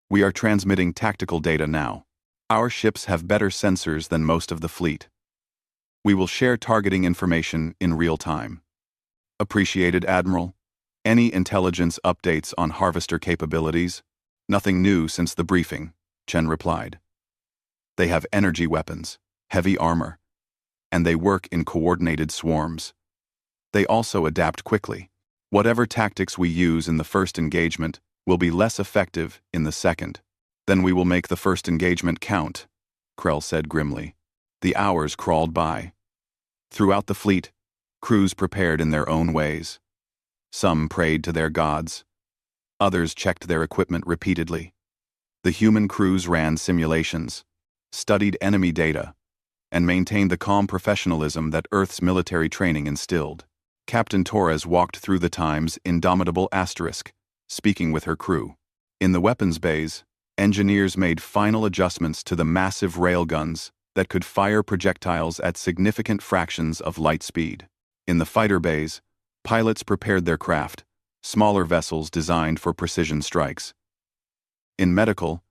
we are transmitting tactical data now. Our ships have better sensors than most of the fleet. We will share targeting information in real time. Appreciated, Admiral. Any intelligence updates on harvester capabilities? Nothing new since the briefing, Chen replied. They have energy weapons, heavy armor, and they work in coordinated swarms. They also adapt quickly. Whatever tactics we use in the first engagement will be less effective in the second. Then we will make the first engagement count, Krell said grimly. The hours crawled by. Throughout the fleet, crews prepared in their own ways. Some prayed to their gods. Others checked their equipment repeatedly. The human crews ran simulations, studied enemy data, and maintained the calm professionalism that Earth's military training instilled. Captain Torres walked through the Times' indomitable asterisk, speaking with her crew. In the weapons bays, engineers made final adjustments to the massive railguns that could fire projectiles at significant fractions of light speed. In the fighter bays, pilots prepared their craft, smaller vessels designed for precision strikes. In medical,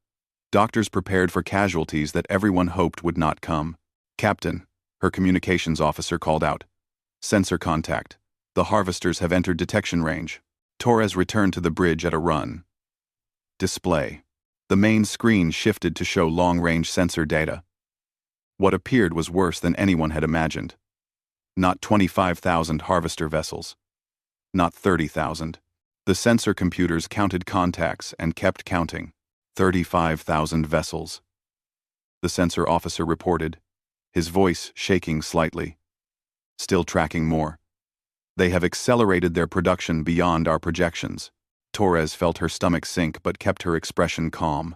doctors prepared for casualties that everyone hoped would not come. Captain, her communications officer called out. Sensor contact. The harvesters have entered detection range. Torres returned to the bridge at a run. Display. The main screen shifted to show long-range sensor data. What appeared was worse than anyone had imagined. Not 25,000 harvester vessels. Not 30,000. The sensor computers counted contacts and kept counting. 35,000 vessels. The sensor officer reported, his voice shaking slightly. Still tracking more. They have accelerated their production beyond our projections. Torres felt her stomach sink but kept her expression calm.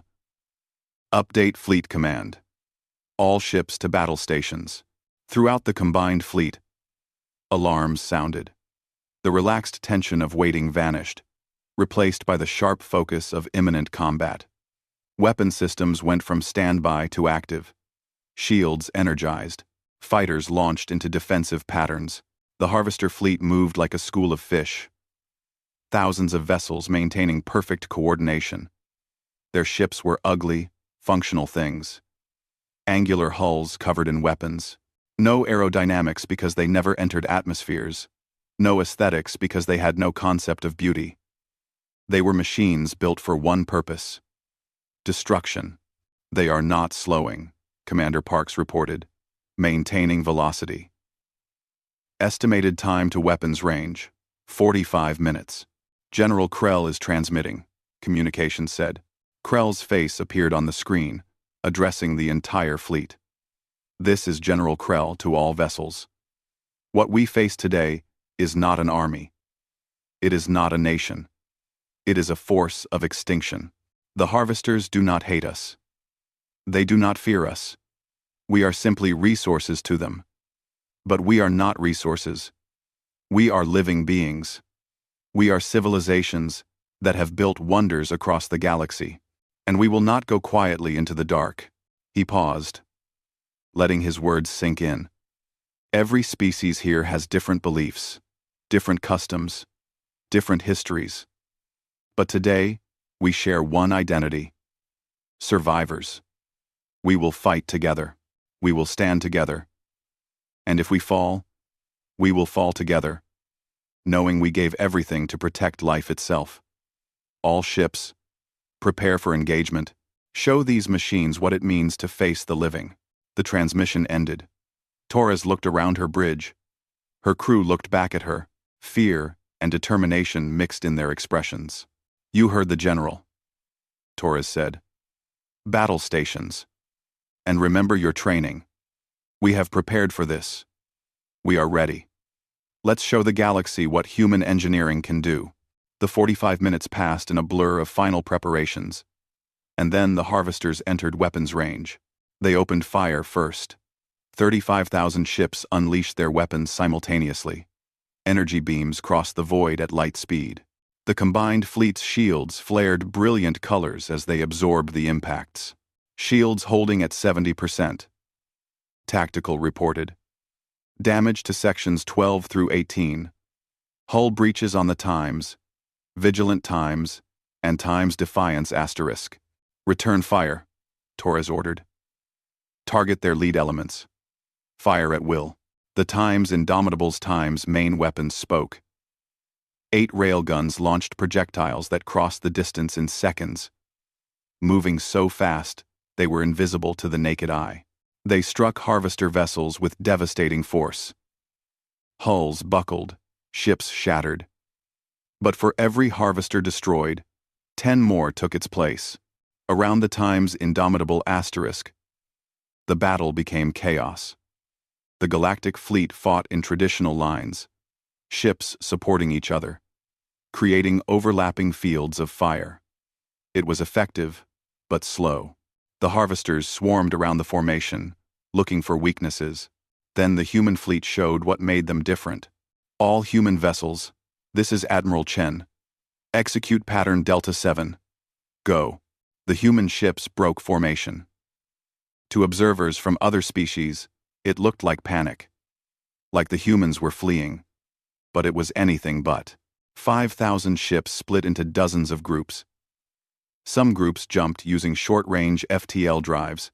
Update Fleet Command. All ships to battle stations. Throughout the combined fleet, alarms sounded. The relaxed tension of waiting vanished, replaced by the sharp focus of imminent combat. Weapon systems went from standby to active. Shields energized. Fighters launched into defensive patterns. The harvester fleet moved like a school of fish. Thousands of vessels maintaining perfect coordination. Their ships were ugly, functional things. Angular hulls covered in weapons. No aerodynamics because they never entered atmospheres. No aesthetics because they had no concept of beauty. They were machines built for one purpose. Destruction. They are not slowing, Commander Parks reported. Maintaining velocity. Estimated time to weapons range, 45 minutes. General Krell is transmitting, communications said. Krell's face appeared on the screen, addressing the entire fleet. This is General Krell to all vessels. What we face today is not an army. It is not a nation. It is a force of extinction. The harvesters do not hate us. They do not fear us. We are simply resources to them. But we are not resources. We are living beings. We are civilizations that have built wonders across the galaxy. And we will not go quietly into the dark. He paused, letting his words sink in. Every species here has different beliefs, different customs, different histories. But today, we share one identity: survivors. We will fight together. We will stand together. And if we fall, we will fall together, knowing we gave everything to protect life itself. All ships, prepare for engagement. Show these machines what it means to face the living. The transmission ended. Torres looked around her bridge. Her crew looked back at her, fear and determination mixed in their expressions. "You heard the general," Torres said. "Battle stations. And remember your training. We have prepared for this. We are ready. Let's show the galaxy what human engineering can do." The 45 minutes passed in a blur of final preparations. And then the harvesters entered weapons range. They opened fire first. 35,000 ships unleashed their weapons simultaneously. Energy beams crossed the void at light speed. The combined fleet's shields flared brilliant colors as they absorbed the impacts. Shields holding at 70%. Tactical reported. Damage to sections 12 through 18. Hull breaches on the Times, Vigilant Times, and Times Defiance **. Return fire, Torres ordered. Target their lead elements. Fire at will. The Times Indomitable's Times main weapons spoke. 8 railguns launched projectiles that crossed the distance in seconds. Moving so fast, they were invisible to the naked eye. They struck harvester vessels with devastating force. Hulls buckled, ships shattered. But for every harvester destroyed, 10 more took its place. Around the Times Indomitable **, the battle became chaos. The Galactic fleet fought in traditional lines, ships supporting each other, creating overlapping fields of fire. It was effective, but slow. The harvesters swarmed around the formation, looking for weaknesses. Then the human fleet showed what made them different. All human vessels. This is Admiral Chen. Execute pattern Delta 7. Go. The human ships broke formation. To observers from other species, it looked like panic. Like the humans were fleeing. But it was anything but. 5,000 ships split into dozens of groups. Some groups jumped using short-range FTL drives,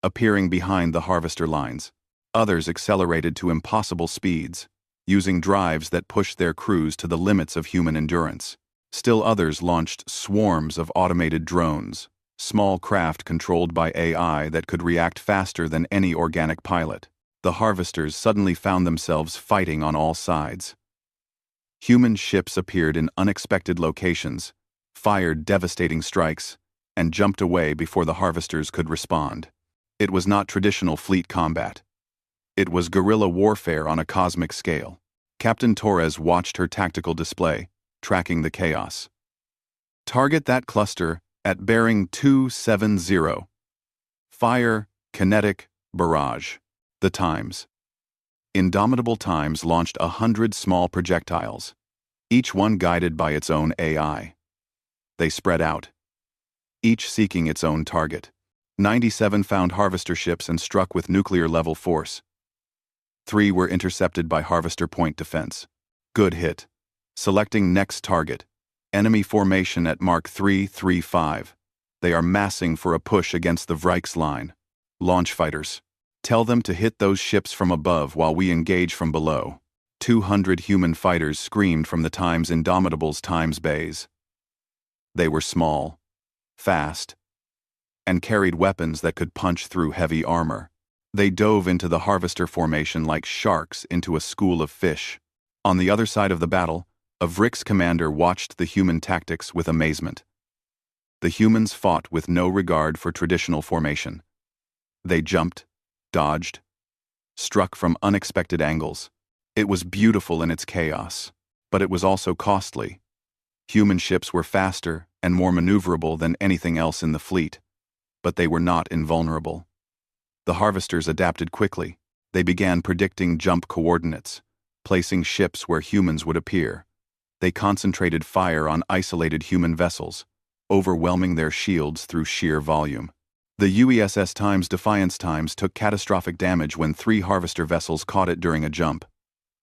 appearing behind the harvester lines. Others accelerated to impossible speeds, using drives that pushed their crews to the limits of human endurance. Still others launched swarms of automated drones, small craft controlled by AI that could react faster than any organic pilot. The harvesters suddenly found themselves fighting on all sides. Human ships appeared in unexpected locations, fired devastating strikes, and jumped away before the harvesters could respond. It was not traditional fleet combat. It was guerrilla warfare on a cosmic scale. Captain Torres watched her tactical display, tracking the chaos. Target that cluster at bearing 270. Fire, kinetic, barrage. The Times. Indomitable Times launched 100 small projectiles, each one guided by its own AI. They spread out, each seeking its own target. 97 found harvester ships and struck with nuclear-level force. 3 were intercepted by harvester point defense. Good hit. Selecting next target. Enemy formation at Mark 335. They are massing for a push against the Vrikes line. Launch fighters. Tell them to hit those ships from above while we engage from below. 200 human fighters screamed from the Times Indomitable's Times bays. They were small, fast, and carried weapons that could punch through heavy armor. They dove into the harvester formation like sharks into a school of fish. On the other side of the battle, a Vrix commander watched the human tactics with amazement. The humans fought with no regard for traditional formation. They jumped, dodged, struck from unexpected angles. It was beautiful in its chaos, but it was also costly. Human ships were faster and more maneuverable than anything else in the fleet, but they were not invulnerable. The harvesters adapted quickly. They began predicting jump coordinates, placing ships where humans would appear. They concentrated fire on isolated human vessels, overwhelming their shields through sheer volume. The UESS Times Defiance Times took catastrophic damage when 3 harvester vessels caught it during a jump.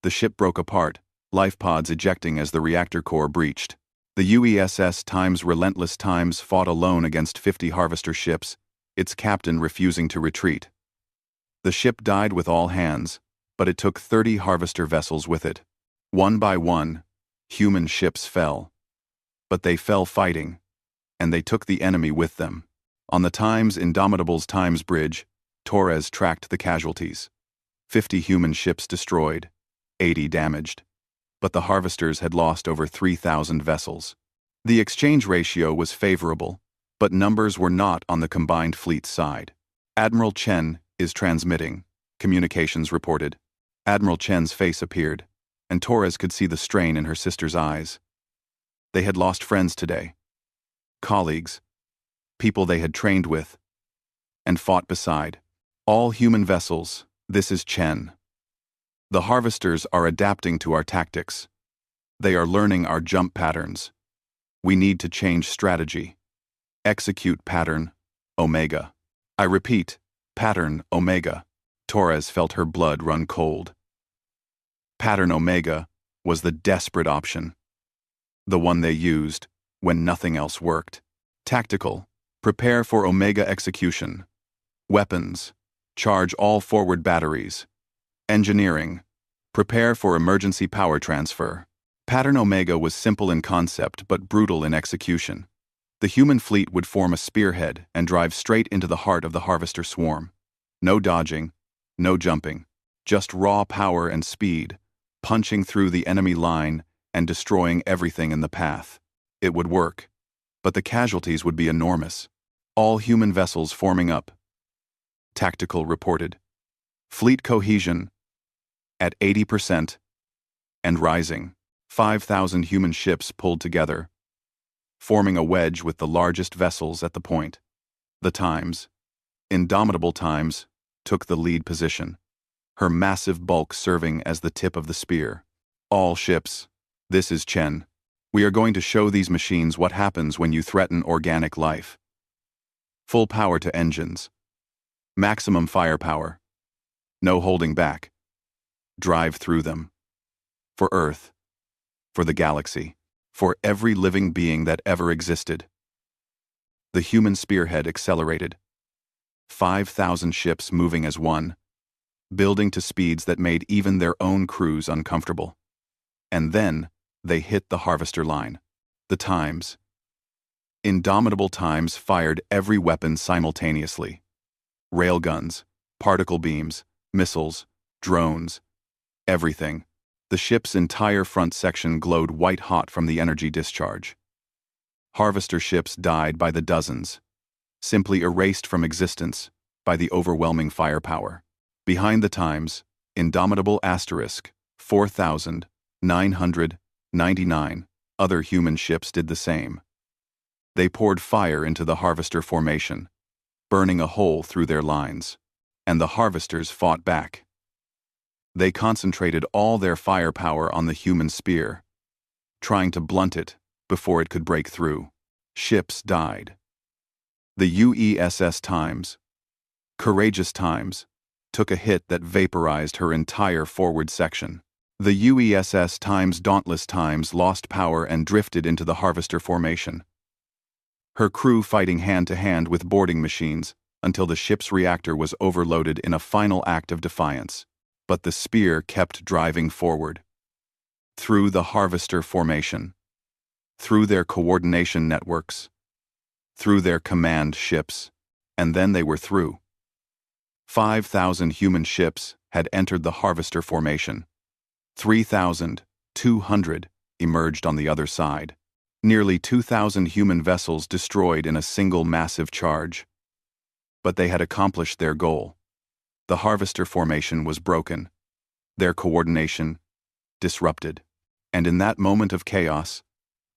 The ship broke apart, life pods ejecting as the reactor core breached. The UESS Times Relentless Times fought alone against 50 harvester ships, its captain refusing to retreat. The ship died with all hands, but it took 30 harvester vessels with it. One by one, human ships fell. But they fell fighting, and they took the enemy with them. On the Times Indomitable's Times Bridge, Torres tracked the casualties. 50 human ships destroyed, 80 damaged. But the harvesters had lost over 3,000 vessels. The exchange ratio was favorable, but numbers were not on the combined fleet's side. Admiral Chen is transmitting, communications reported. Admiral Chen's face appeared, and Torres could see the strain in her sister's eyes. They had lost friends today. Colleagues. People they had trained with. And fought beside. All human vessels, this is Chen. The harvesters are adapting to our tactics. They are learning our jump patterns. We need to change strategy. Execute pattern, Omega. I repeat, pattern, Omega. Torres felt her blood run cold. Pattern Omega was the desperate option. The one they used when nothing else worked. Tactical, prepare for Omega execution. Weapons, charge all forward batteries. Engineering, prepare for emergency power transfer. Pattern Omega was simple in concept but brutal in execution. The human fleet would form a spearhead and drive straight into the heart of the harvester swarm. No dodging, no jumping, just raw power and speed, punching through the enemy line and destroying everything in the path. It would work, but the casualties would be enormous. All human vessels forming up. Tactical reported. Fleet cohesion at 80% and rising. 5,000 human ships pulled together, forming a wedge with the largest vessels at the point. The Times, Indomitable Times, took the lead position, her massive bulk serving as the tip of the spear. All ships, this is Chen. We are going to show these machines what happens when you threaten organic life. Full power to engines. Maximum firepower. No holding back. Drive through them. For Earth. For the galaxy. For every living being that ever existed. The human spearhead accelerated. 5,000 ships moving as one, building to speeds that made even their own crews uncomfortable. And then, they hit the harvester line. The Times. Indomitable Times fired every weapon simultaneously. Railguns, particle beams, missiles, drones, everything. The ship's entire front section glowed white-hot from the energy discharge. Harvester ships died by the dozens, simply erased from existence by the overwhelming firepower. Behind the Times, Indomitable Asterisk, 4,999 other human ships did the same. They poured fire into the harvester formation, burning a hole through their lines, and the harvesters fought back. They concentrated all their firepower on the human spear, trying to blunt it before it could break through. Ships died. The UESS Times, Courageous Times, took a hit that vaporized her entire forward section. The UESS Times Dauntless Times lost power and drifted into the harvester formation. Her crew fighting hand-to-hand with boarding machines until the ship's reactor was overloaded in a final act of defiance. But the spear kept driving forward. Through the harvester formation. Through their coordination networks. Through their command ships. And then they were through. 5,000 human ships had entered the harvester formation. 3,200 emerged on the other side. Nearly 2,000 human vessels destroyed in a single massive charge. But they had accomplished their goal. The harvester formation was broken, their coordination disrupted, and in that moment of chaos,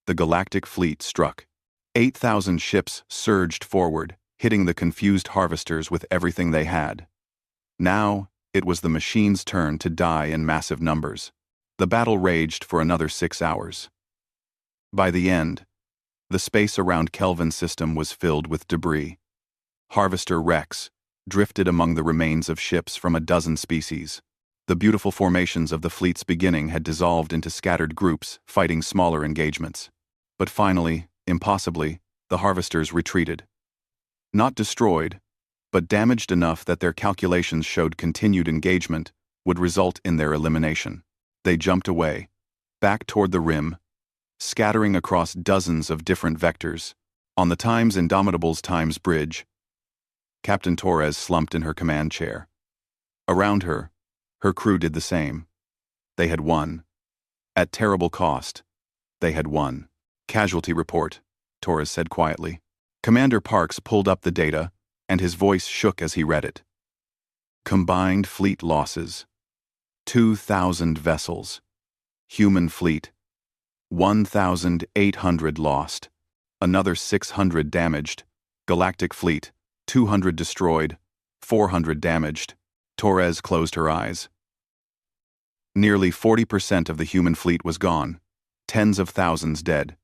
the Galactic fleet struck. 8,000 ships surged forward, hitting the confused harvesters with everything they had. Now, it was the machine's turn to die in massive numbers. The battle raged for another 6 hours. By the end, the space around Kelvin's system was filled with debris. Harvester wrecks drifted among the remains of ships from a dozen species. The beautiful formations of the fleet's beginning had dissolved into scattered groups fighting smaller engagements. But finally, impossibly, the harvesters retreated. Not destroyed, but damaged enough that their calculations showed continued engagement would result in their elimination. They jumped away, back toward the rim, scattering across dozens of different vectors. On the Times Indomitable's Times Bridge, Captain Torres slumped in her command chair. Around her, her crew did the same. They had won. At terrible cost, they had won. Casualty report, Torres said quietly. Commander Parks pulled up the data, and his voice shook as he read it. Combined fleet losses. 2,000 vessels. Human fleet. 1,800 lost. Another 600 damaged. Galactic fleet. 200 destroyed. 400 damaged. Torres closed her eyes. Nearly 40% of the human fleet was gone. Tens of thousands dead.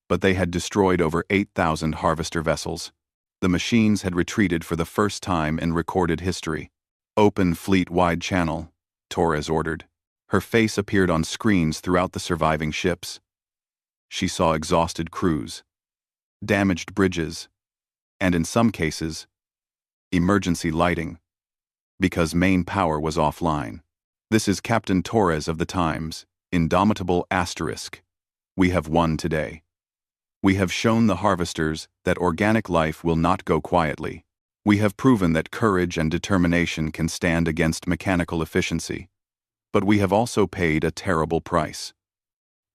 But they had destroyed over 8,000 harvester vessels. The machines had retreated for the first time in recorded history. Open fleet-wide channel, Torres ordered. Her face appeared on screens throughout the surviving ships. She saw exhausted crews, damaged bridges, and in some cases, emergency lighting, because main power was offline. This is Captain Torres of the Times, Indomitable Asterisk. We have won today. We have shown the harvesters that organic life will not go quietly. We have proven that courage and determination can stand against mechanical efficiency. But we have also paid a terrible price.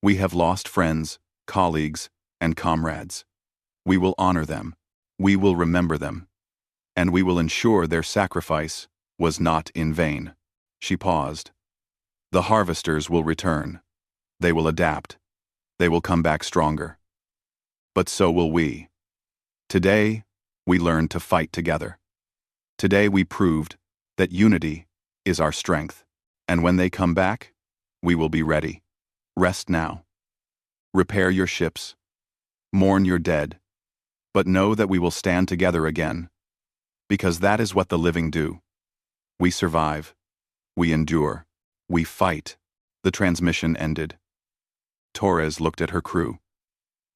We have lost friends, colleagues, and comrades. We will honor them. We will remember them. And we will ensure their sacrifice was not in vain. She paused. The harvesters will return. They will adapt. They will come back stronger. But so will we. Today, we learned to fight together. Today we proved that unity is our strength. And when they come back, we will be ready. Rest now. Repair your ships. Mourn your dead. But know that we will stand together again. Because that is what the living do. We survive. We endure. We fight. The transmission ended. Torres looked at her crew.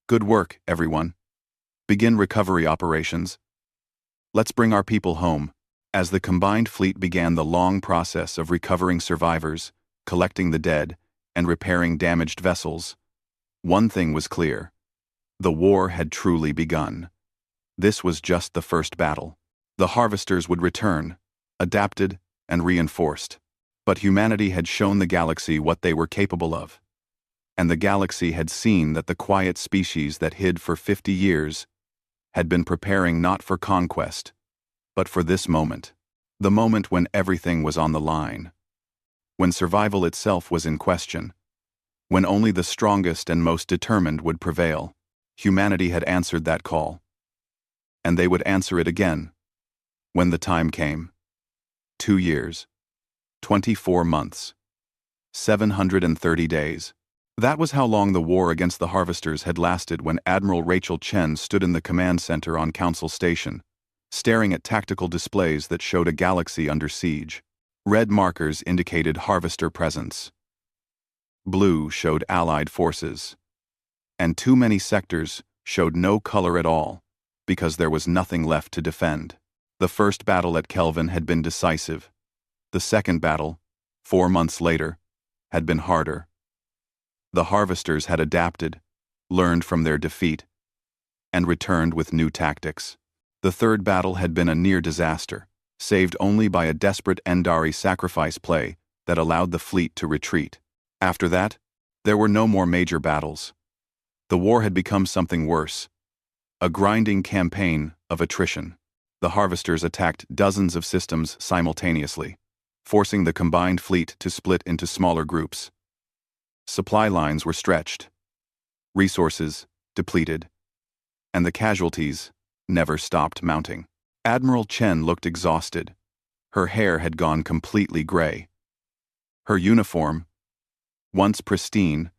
Good work, everyone. Begin recovery operations. Let's bring our people home. As the combined fleet began the long process of recovering survivors, collecting the dead, and repairing damaged vessels, one thing was clear. The war had truly begun. This was just the first battle. The harvesters would return, adapted and reinforced. But humanity had shown the galaxy what they were capable of. And the galaxy had seen that the quiet species that hid for 50 years had been preparing not for conquest, but for this moment. The moment when everything was on the line. When survival itself was in question. When only the strongest and most determined would prevail. Humanity had answered that call. And they would answer it again. When the time came. 2 years. 24 months. 730 days. That was how long the war against the harvesters had lasted when Admiral Rachel Chen stood in the command center on Council Station, staring at tactical displays that showed a galaxy under siege. Red markers indicated harvester presence. Blue showed Allied forces. And too many sectors showed no color at all, because there was nothing left to defend. The first battle at Kelvin had been decisive. The second battle, 4 months later, had been harder. The harvesters had adapted, learned from their defeat, and returned with new tactics. The third battle had been a near disaster, saved only by a desperate Endari sacrifice play that allowed the fleet to retreat. After that, there were no more major battles. The war had become something worse. A grinding campaign of attrition. The harvesters attacked dozens of systems simultaneously, forcing the combined fleet to split into smaller groups. Supply lines were stretched, resources depleted, and the casualties never stopped mounting. Admiral Chen looked exhausted. Her hair had gone completely gray. Her uniform, once pristine,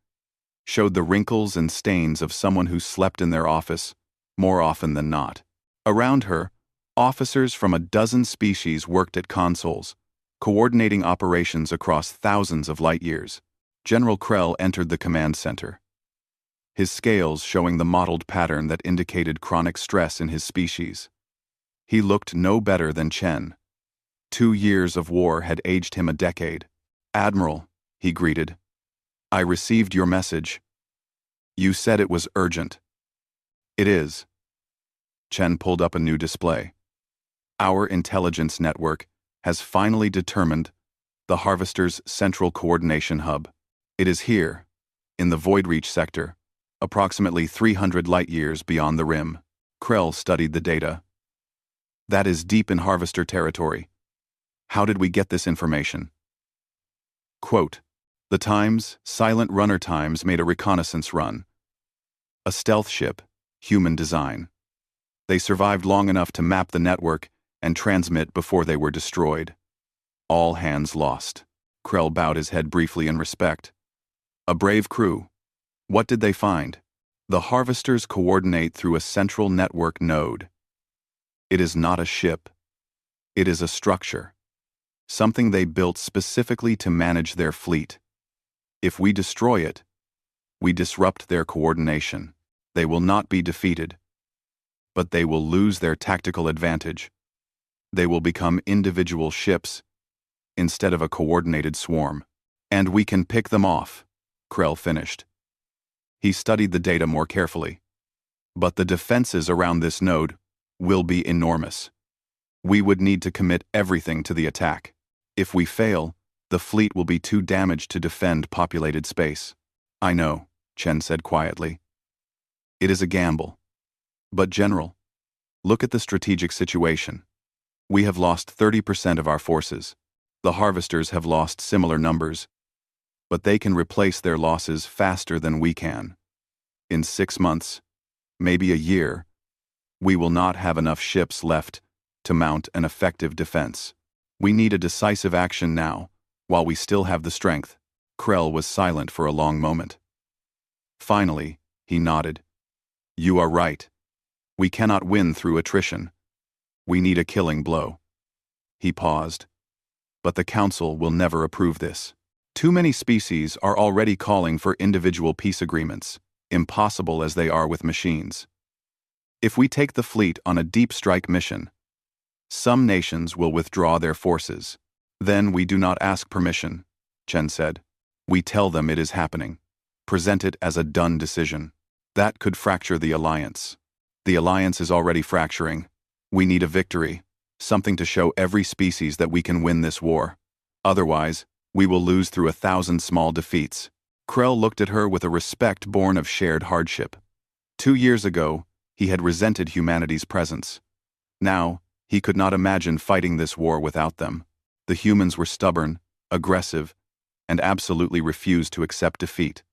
showed the wrinkles and stains of someone who slept in their office more often than not. Around her, Officers from a dozen species worked at consoles, coordinating operations across thousands of light-years. General Krell entered the command center, his scales showing the mottled pattern that indicated chronic stress in his species. He looked no better than Chen. 2 years of war had aged him a decade. "Admiral," he greeted, "I received your message. You said it was urgent." "It is." Chen pulled up a new display. "Our intelligence network has finally determined the Harvester's central coordination hub. It is here, in the Void Reach sector, approximately 300 light-years beyond the rim." Krell studied the data. "That is deep in Harvester territory. How did we get this information?" Quote, "The Times, Silent Runner Times made a reconnaissance run. A stealth ship, human design. They survived long enough to map the network and transmit before they were destroyed. All hands lost." Krell bowed his head briefly in respect. "A brave crew. What did they find?" "The Harvesters coordinate through a central network node. It is not a ship. It is a structure. Something they built specifically to manage their fleet. If we destroy it, we disrupt their coordination. They will not be defeated, but they will lose their tactical advantage. They will become individual ships instead of a coordinated swarm. And we can pick them off," Krell finished. He studied the data more carefully. "But the defenses around this node will be enormous. We would need to commit everything to the attack. If we fail, the fleet will be too damaged to defend populated space." "I know," Chen said quietly. "It is a gamble. But General, look at the strategic situation. We have lost 30% of our forces. The Harvesters have lost similar numbers, but they can replace their losses faster than we can. In 6 months, maybe a year, we will not have enough ships left to mount an effective defense. We need a decisive action now, while we still have the strength." Krell was silent for a long moment. Finally, he nodded. "You are right. We cannot win through attrition. We need a killing blow." He paused. "But the Council will never approve this. Too many species are already calling for individual peace agreements, impossible as they are with machines. If we take the fleet on a deep strike mission, some nations will withdraw their forces. Then we do not ask permission," Chen said. "We tell them it is happening. Present it as a done decision. That could fracture the alliance. The alliance is already fracturing. We need a victory, something to show every species that we can win this war. Otherwise, we will lose through 1,000 small defeats." Krell looked at her with a respect born of shared hardship. 2 years ago, he had resented humanity's presence. Now, he could not imagine fighting this war without them. The humans were stubborn, aggressive, and absolutely refused to accept defeat.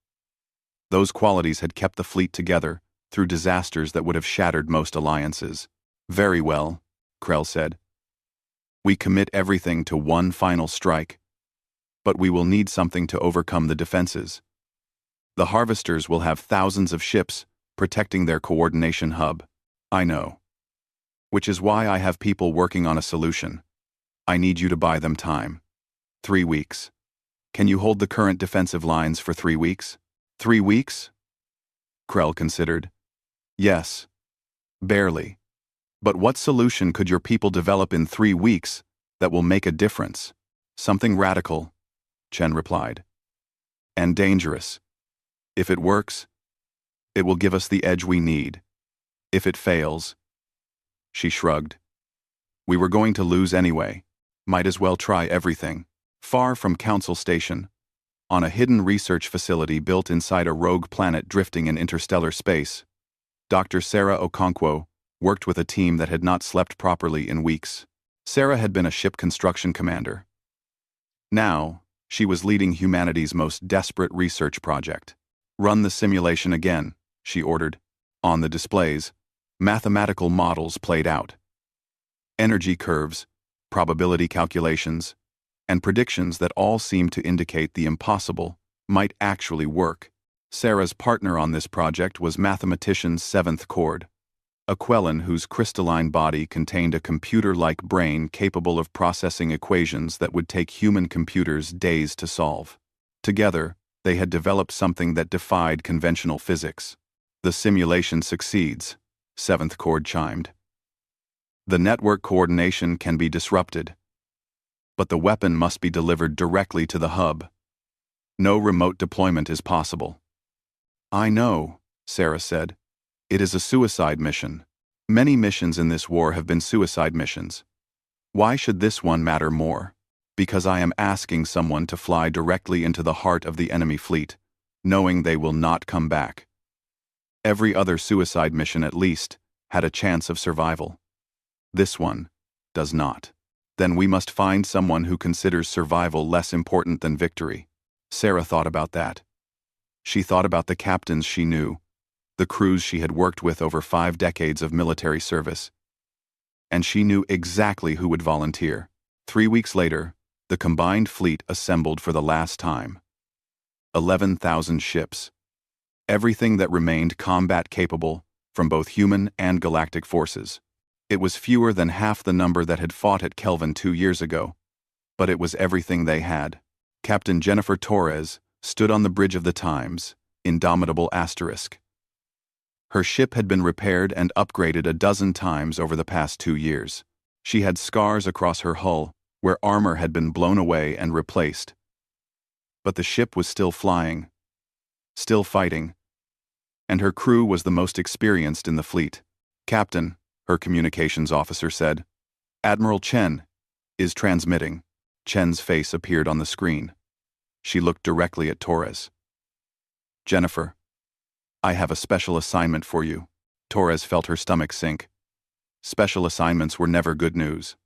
Those qualities had kept the fleet together through disasters that would have shattered most alliances. "Very well," Krell said. "We commit everything to one final strike. But we will need something to overcome the defenses. The Harvesters will have thousands of ships protecting their coordination hub. I know. Which is why I have people working on a solution. I need you to buy them time. 3 weeks. Can you hold the current defensive lines for 3 weeks?" 3 weeks? Krell considered. "Yes. Barely. But what solution could your people develop in 3 weeks that will make a difference?" "Something radical," Chen replied. "And dangerous. If it works, it will give us the edge we need. If it fails..." She shrugged. "We were going to lose anyway. Might as well try everything." Far from Council Station, on a hidden research facility built inside a rogue planet drifting in interstellar space, Dr. Sarah Okonkwo worked with a team that had not slept properly in weeks. Sarah had been a ship construction commander. Now, she was leading humanity's most desperate research project. "Run the simulation again," she ordered. On the displays, mathematical models played out. Energy curves, probability calculations, and predictions that all seemed to indicate the impossible might actually work. Sarah's partner on this project was mathematician Seventh Chord, a Quellan whose crystalline body contained a computer-like brain capable of processing equations that would take human computers days to solve. Together, they had developed something that defied conventional physics. The simulation succeeds, seventh chord chimed. The network coordination can be disrupted, but the weapon must be delivered directly to the hub. No remote deployment is possible. I know, Sarah said. It is a suicide mission. Many missions in this war have been suicide missions. Why should this one matter more? Because I am asking someone to fly directly into the heart of the enemy fleet, knowing they will not come back. Every other suicide mission, at least, had a chance of survival. This one does not. Then we must find someone who considers survival less important than victory. Sarah thought about that. She thought about the captains she knew, the crews she had worked with over 5 decades of military service. And she knew exactly who would volunteer. 3 weeks later, the combined fleet assembled for the last time. 11,000 ships. Everything that remained combat-capable from both human and galactic forces. It was fewer than half the number that had fought at Kelvin 2 years ago, but it was everything they had. Captain Jennifer Torres stood on the bridge of the Times, indomitable asterisk. Her ship had been repaired and upgraded a dozen times over the past 2 years. She had scars across her hull, where armor had been blown away and replaced. But the ship was still flying, still fighting, and her crew was the most experienced in the fleet. Captain, her communications officer said, Admiral Chen is transmitting. Chen's face appeared on the screen. She looked directly at Torres. Jennifer, I have a special assignment for you. Torres felt her stomach sink. Special assignments were never good news.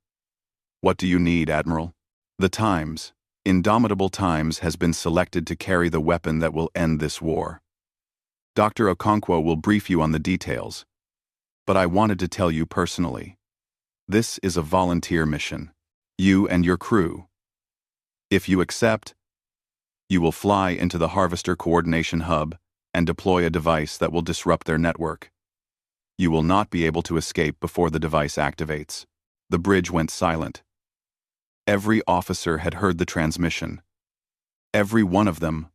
What do you need, Admiral? The Times, Indomitable Times, has been selected to carry the weapon that will end this war. Dr. Okonkwo will brief you on the details, but I wanted to tell you personally. This is a volunteer mission. You and your crew. If you accept, you will fly into the Harvester Coordination Hub and deploy a device that will disrupt their network. You will not be able to escape before the device activates. The bridge went silent. Every officer had heard the transmission. Every one of them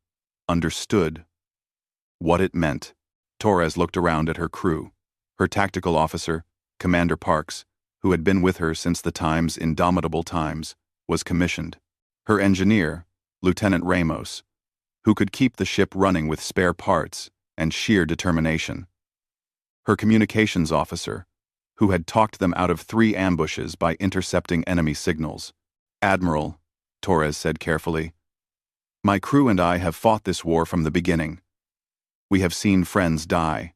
understood what it meant. Torres looked around at her crew. Her tactical officer, Commander Parks, who had been with her since the Times' Indomitable Times, was commissioned. Her engineer, Lieutenant Ramos, who could keep the ship running with spare parts and sheer determination. Her communications officer, who had talked them out of 3 ambushes by intercepting enemy signals. Admiral, Torres said carefully, my crew and I have fought this war from the beginning. We have seen friends die.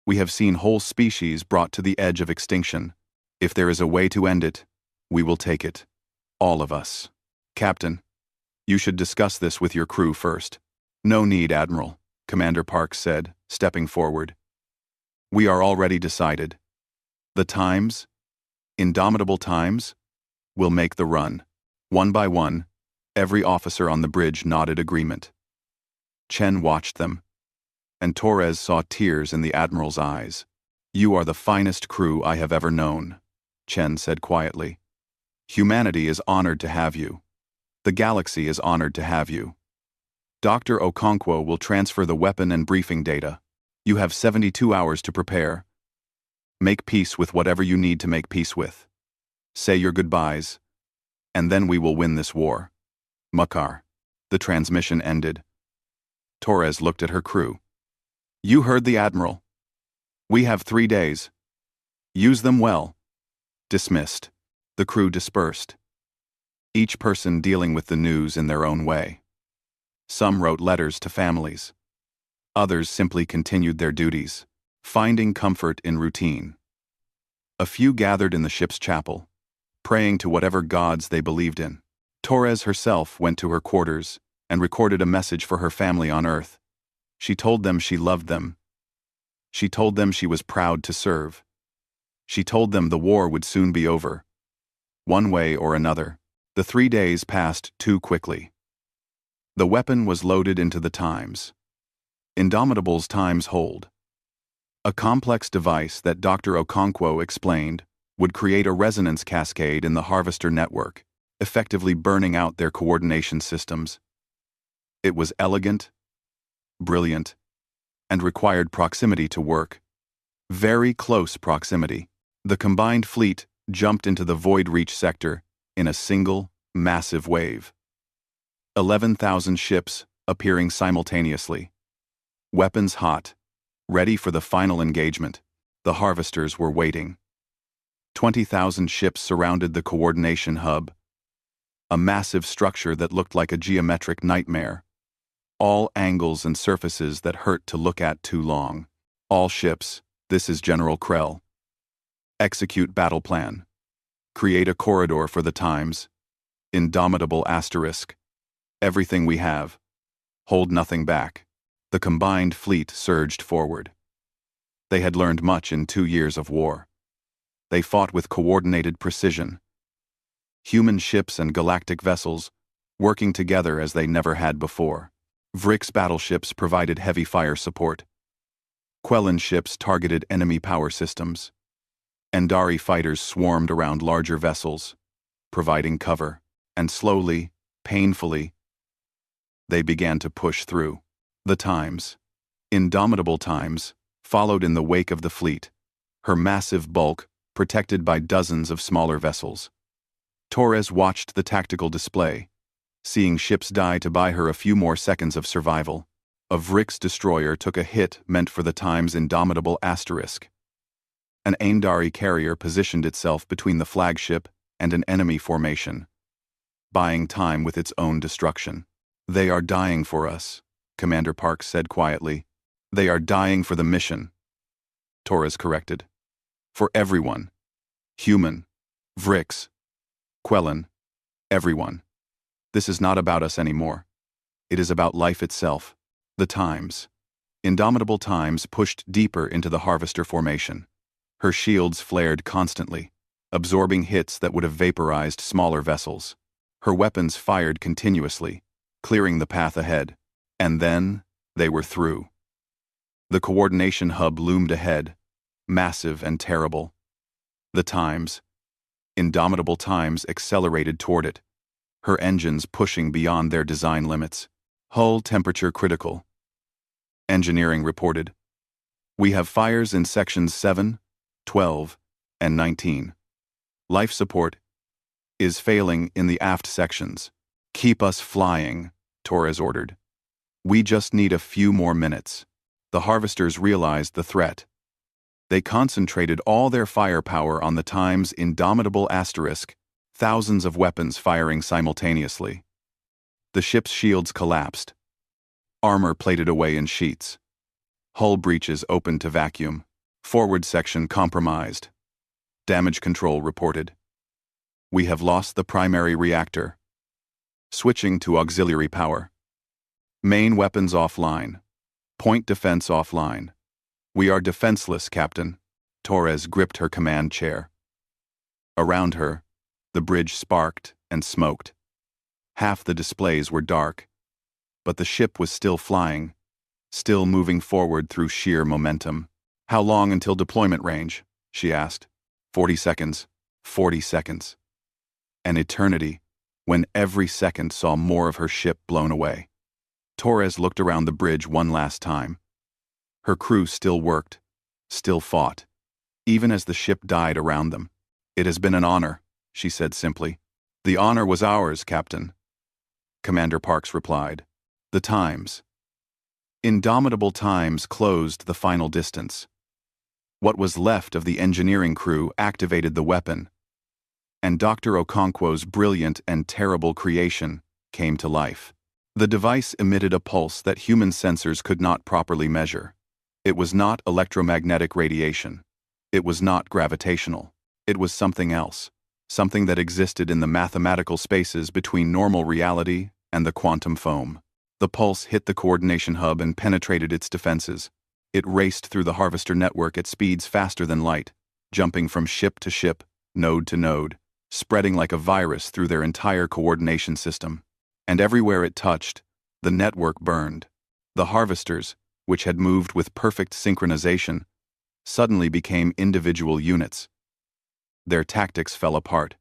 We have seen whole species brought to the edge of extinction. If there is a way to end it, we will take it. All of us. Captain, you should discuss this with your crew first. No need, Admiral, Commander Parks said, stepping forward. We are already decided. The Times, Indomitable Times, will make the run. One by one, every officer on the bridge nodded agreement. Chen watched them, and Torres saw tears in the Admiral's eyes. You are the finest crew I have ever known, Chen said quietly. Humanity is honored to have you. The galaxy is honored to have you. Dr. Okonkwo will transfer the weapon and briefing data. You have 72 hours to prepare. Make peace with whatever you need to make peace with. Say your goodbyes, and then we will win this war. Makar. The transmission ended. Torres looked at her crew. You heard the Admiral. We have 3 days. Use them well. Dismissed. The crew dispersed, each person dealing with the news in their own way. Some wrote letters to families. Others simply continued their duties, finding comfort in routine. A few gathered in the ship's chapel, praying to whatever gods they believed in. Torres herself went to her quarters and recorded a message for her family on Earth. She told them she loved them. She told them she was proud to serve. She told them the war would soon be over. One way or another, the 3 days passed too quickly. The weapon was loaded into the Times. Indomitable's Times hold. A complex device that Dr. Okonkwo explained would create a resonance cascade in the Harvester network, effectively burning out their coordination systems. It was elegant, brilliant, and required proximity to work. Very close proximity. The combined fleet jumped into the Void Reach sector in a single, massive wave. 11,000 ships appearing simultaneously. Weapons hot, ready for the final engagement. The Harvesters were waiting. 20,000 ships surrounded the coordination hub, a massive structure that looked like a geometric nightmare. All angles and surfaces that hurt to look at too long. All ships, this is General Krell. Execute battle plan. Create a corridor for the times. Indomitable asterisk. Everything we have. Hold nothing back. The combined fleet surged forward. They had learned much in 2 years of war. They fought with coordinated precision. Human ships and galactic vessels working together as they never had before. Vrix battleships provided heavy fire support. Quellan ships targeted enemy power systems. Endari fighters swarmed around larger vessels, providing cover, and slowly, painfully, they began to push through. The Times, indomitable Times, followed in the wake of the fleet, her massive bulk protected by dozens of smaller vessels. Torres watched the tactical display, seeing ships die to buy her a few more seconds of survival. A Vrix destroyer took a hit meant for the Times' indomitable asterisk. An Aindari carrier positioned itself between the flagship and an enemy formation, buying time with its own destruction. They are dying for us, Commander Parks said quietly. They are dying for the mission. Torres corrected. For everyone. Human. Vrix. Quellan. Everyone. This is not about us anymore. It is about life itself. The Times. Indomitable Times pushed deeper into the Harvester formation. Her shields flared constantly, absorbing hits that would have vaporized smaller vessels. Her weapons fired continuously, clearing the path ahead. And then, they were through. The coordination hub loomed ahead, massive and terrible. The Times, Indomitable Times, accelerated toward it, her engines pushing beyond their design limits. Hull temperature critical. Engineering reported. We have fires in sections 7, 12, and 19. Life support is failing in the aft sections. Keep us flying, Torres ordered. We just need a few more minutes. The Harvesters realized the threat. They concentrated all their firepower on the Times' indomitable asterisk, thousands of weapons firing simultaneously. The ship's shields collapsed. Armor plated away in sheets. Hull breaches opened to vacuum. Forward section compromised. Damage control reported. We have lost the primary reactor. Switching to auxiliary power. Main weapons offline. Point defense offline. We are defenseless, Captain. Torres gripped her command chair. Around her, the bridge sparked and smoked. Half the displays were dark, but the ship was still flying, still moving forward through sheer momentum. How long until deployment range? She asked. 40 seconds. 40 seconds. An eternity, when every second saw more of her ship blown away. Torres looked around the bridge one last time. Her crew still worked, still fought, even as the ship died around them. It has been an honor, she said simply. The honor was ours, Captain. Commander Parks replied. The Times. Indomitable Times closed the final distance. What was left of the engineering crew activated the weapon, and Dr. Okonkwo's brilliant and terrible creation came to life. The device emitted a pulse that human sensors could not properly measure. It was not electromagnetic radiation. It was not gravitational. It was something else, something that existed in the mathematical spaces between normal reality and the quantum foam. The pulse hit the coordination hub and penetrated its defenses. It raced through the Harvester network at speeds faster than light, jumping from ship to ship, node to node, spreading like a virus through their entire coordination system. And everywhere it touched, the network burned. The Harvesters, which had moved with perfect synchronization, suddenly became individual units. Their tactics fell apart.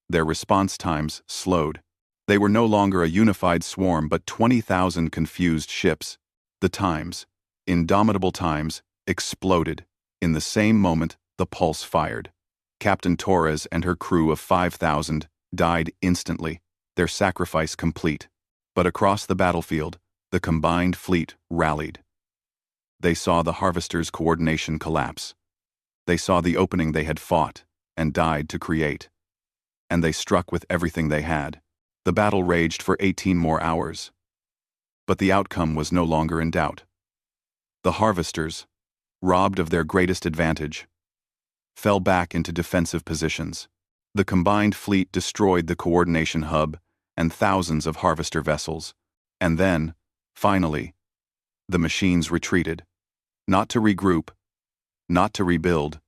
Their response times slowed. They were no longer a unified swarm but 20,000 confused ships. The times, indomitable times, exploded. In the same moment, the pulse fired. Captain Torres and her crew of 5,000 died instantly, their sacrifice complete. But across the battlefield, the combined fleet rallied. They saw the Harvester's coordination collapse. They saw the opening they had fought and died to create. And they struck with everything they had. The battle raged for 18 more hours. But the outcome was no longer in doubt. The Harvesters, robbed of their greatest advantage, fell back into defensive positions. The combined fleet destroyed the coordination hub and thousands of Harvester vessels. And then, finally, the machines retreated. Not to regroup, not to rebuild,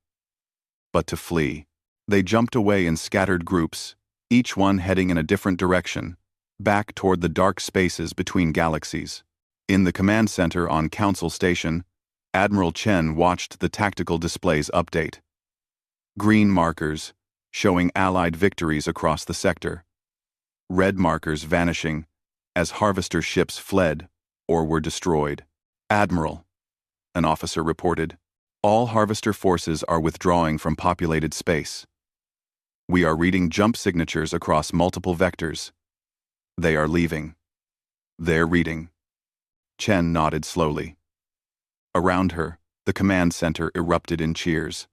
but to flee. They jumped away in scattered groups, each one heading in a different direction, back toward the dark spaces between galaxies. In the command center on Council Station, Admiral Chen watched the tactical displays update. Green markers, showing Allied victories across the sector. Red markers vanishing, as Harvester ships fled or were destroyed. "Admiral," an officer reported, "all Harvester forces are withdrawing from populated space. We are reading jump signatures across multiple vectors. They are leaving. They're reading." Chen nodded slowly. Around her, the command center erupted in cheers.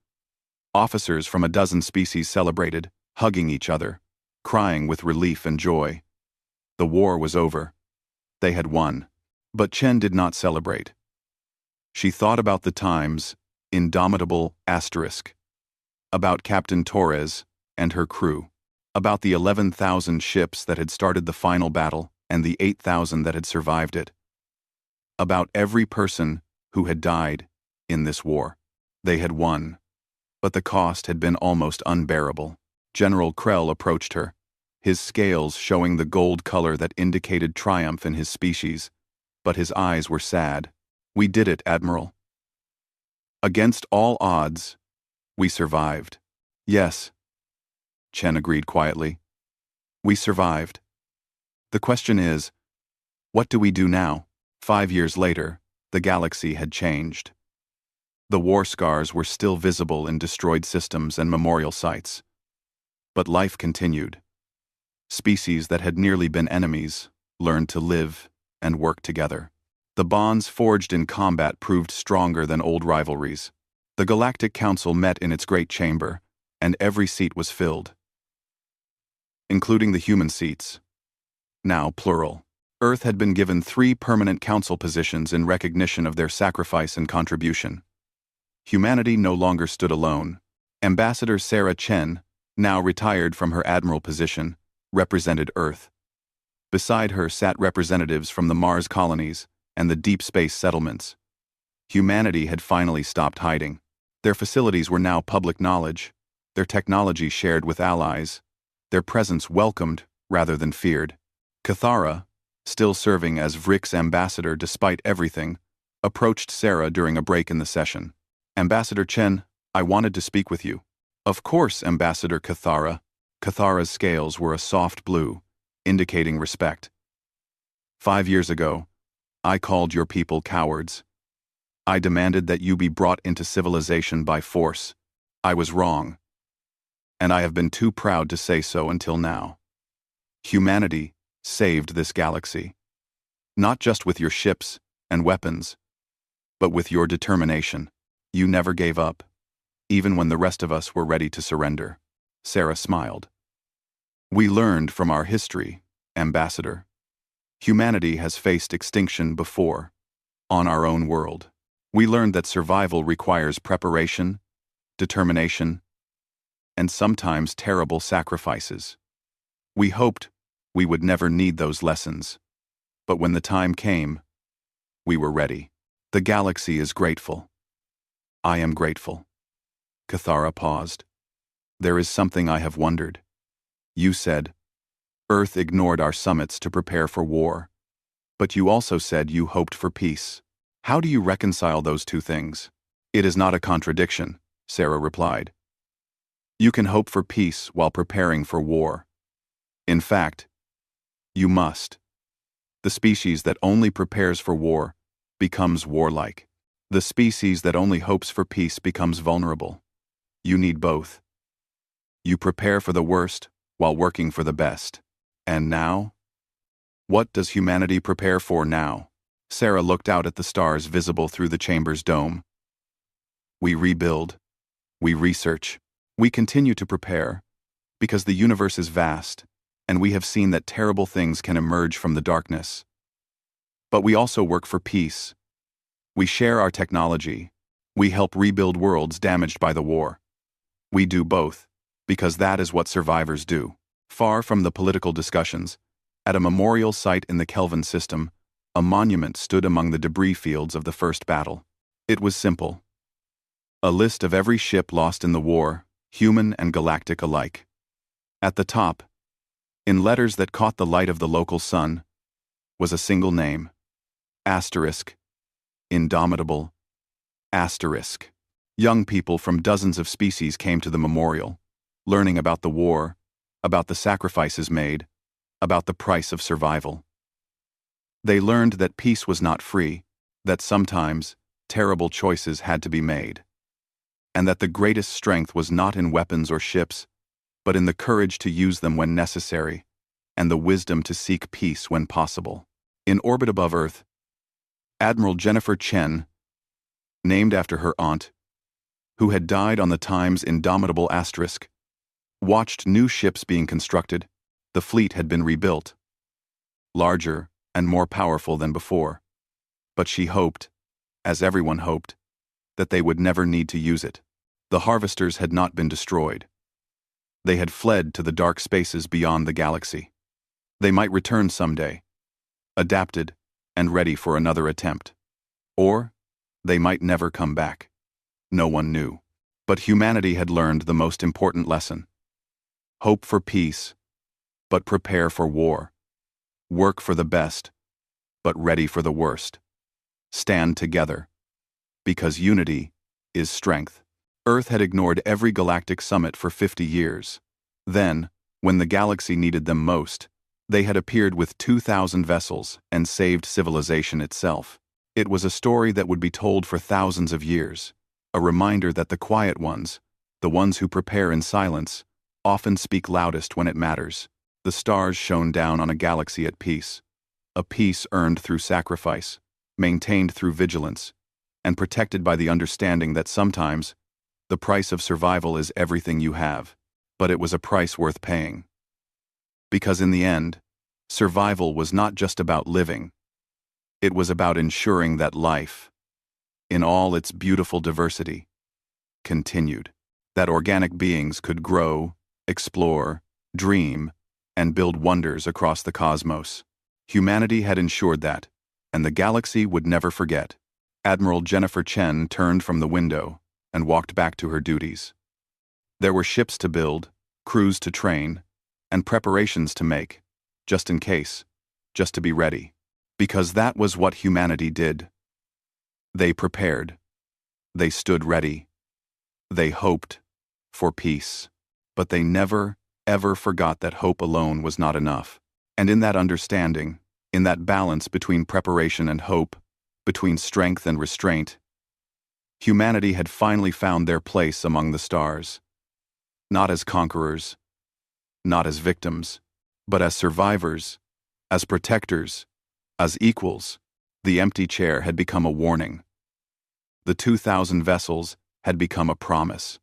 Officers from a dozen species celebrated, hugging each other, crying with relief and joy. The war was over. They had won. But Chen did not celebrate. She thought about the times, indomitable asterisk, about Captain Torres and her crew, about the 11,000 ships that had started the final battle and the 8,000 that had survived it, about every person who had died in this war. They had won, but the cost had been almost unbearable. General Krell approached her, his scales showing the gold color that indicated triumph in his species, but his eyes were sad. "We did it, Admiral. Against all odds, we survived." "Yes," Chen agreed quietly. "We survived. The question is, what do we do now?" 5 years later, the galaxy had changed. The war scars were still visible in destroyed systems and memorial sites. But life continued. Species that had nearly been enemies learned to live and work together. The bonds forged in combat proved stronger than old rivalries. The Galactic Council met in its great chamber, and every seat was filled, including the human seats, now plural. Earth had been given 3 permanent council positions in recognition of their sacrifice and contribution. Humanity no longer stood alone. Ambassador Sarah Chen, now retired from her admiral position, represented Earth. Beside her sat representatives from the Mars colonies and the deep space settlements. Humanity had finally stopped hiding. Their facilities were now public knowledge, their technology shared with allies, their presence welcomed rather than feared. Cathara, still serving as Vrick's ambassador despite everything, approached Sarah during a break in the session. "Ambassador Chen, I wanted to speak with you." "Of course, Ambassador Cathara." Cathara's scales were a soft blue, indicating respect. 5 years ago, I called your people cowards. I demanded that you be brought into civilization by force. I was wrong, and I have been too proud to say so until now. Humanity saved this galaxy, not just with your ships and weapons, but with your determination. You never gave up, even when the rest of us were ready to surrender. Sarah smiled. "We learned from our history, Ambassador. Humanity has faced extinction before, on our own world. We learned that survival requires preparation, determination, and sometimes terrible sacrifices. We hoped we would never need those lessons, but when the time came, we were ready. The galaxy is grateful. I am grateful." Cathara paused. "There is something I have wondered. You said, Earth ignored our summits to prepare for war, but you also said you hoped for peace. How do you reconcile those two things?" It is not a contradiction, Sarah replied. You can hope for peace while preparing for war. In fact, you must. The species that only prepares for war becomes warlike. The species that only hopes for peace becomes vulnerable. You need both. You prepare for the worst while working for the best. And now? What does humanity prepare for now? Sarah looked out at the stars visible through the chamber's dome. We rebuild. We research. We continue to prepare, because the universe is vast, and we have seen that terrible things can emerge from the darkness. But we also work for peace. We share our technology. We help rebuild worlds damaged by the war. We do both, because that is what survivors do. Far from the political discussions, at a memorial site in the Kelvin system, a monument stood among the debris fields of the first battle. It was simple. A list of every ship lost in the war, human and galactic alike. At the top, in letters that caught the light of the local sun, was a single name. Asterisk. Indomitable. Asterisk. Young people from dozens of species came to the memorial, learning about the war, about the sacrifices made, about the price of survival. They learned that peace was not free, that sometimes terrible choices had to be made, and that the greatest strength was not in weapons or ships, but in the courage to use them when necessary, and the wisdom to seek peace when possible. In orbit above Earth, Admiral Jennifer Chen, named after her aunt, who had died on the Time's indomitable asterisk, watched new ships being constructed. The fleet had been rebuilt, larger and more powerful than before. But she hoped, as everyone hoped, that they would never need to use it. The harvesters had not been destroyed. They had fled to the dark spaces beyond the galaxy. They might return someday, adapted and ready for another attempt. Or they might never come back. No one knew. But humanity had learned the most important lesson. Hope for peace, but prepare for war. Work for the best, but ready for the worst. Stand together, because unity is strength. Earth had ignored every galactic summit for 50 years. Then, when the galaxy needed them most, they had appeared with 2,000 vessels and saved civilization itself. It was a story that would be told for thousands of years, a reminder that the quiet ones, the ones who prepare in silence, often speak loudest when it matters. The stars shone down on a galaxy at peace, a peace earned through sacrifice, maintained through vigilance, and protected by the understanding that sometimes the price of survival is everything you have, but it was a price worth paying. Because in the end, survival was not just about living. It was about ensuring that life, in all its beautiful diversity, continued, that organic beings could grow, explore, dream, and build wonders across the cosmos. Humanity had ensured that, and the galaxy would never forget. Admiral Jennifer Chen turned from the window and walked back to her duties. There were ships to build, crews to train, and preparations to make, just in case, just to be ready. Because that was what humanity did. They prepared. They stood ready. They hoped for peace. But they never, ever forgot that hope alone was not enough. And in that understanding, in that balance between preparation and hope, between strength and restraint, humanity had finally found their place among the stars. Not as conquerors, not as victims, but as survivors, as protectors, as equals. The empty chair had become a warning. The 2,000 vessels had become a promise.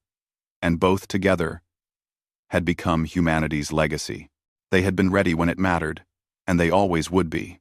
And both together had become humanity's legacy. They had been ready when it mattered, and they always would be.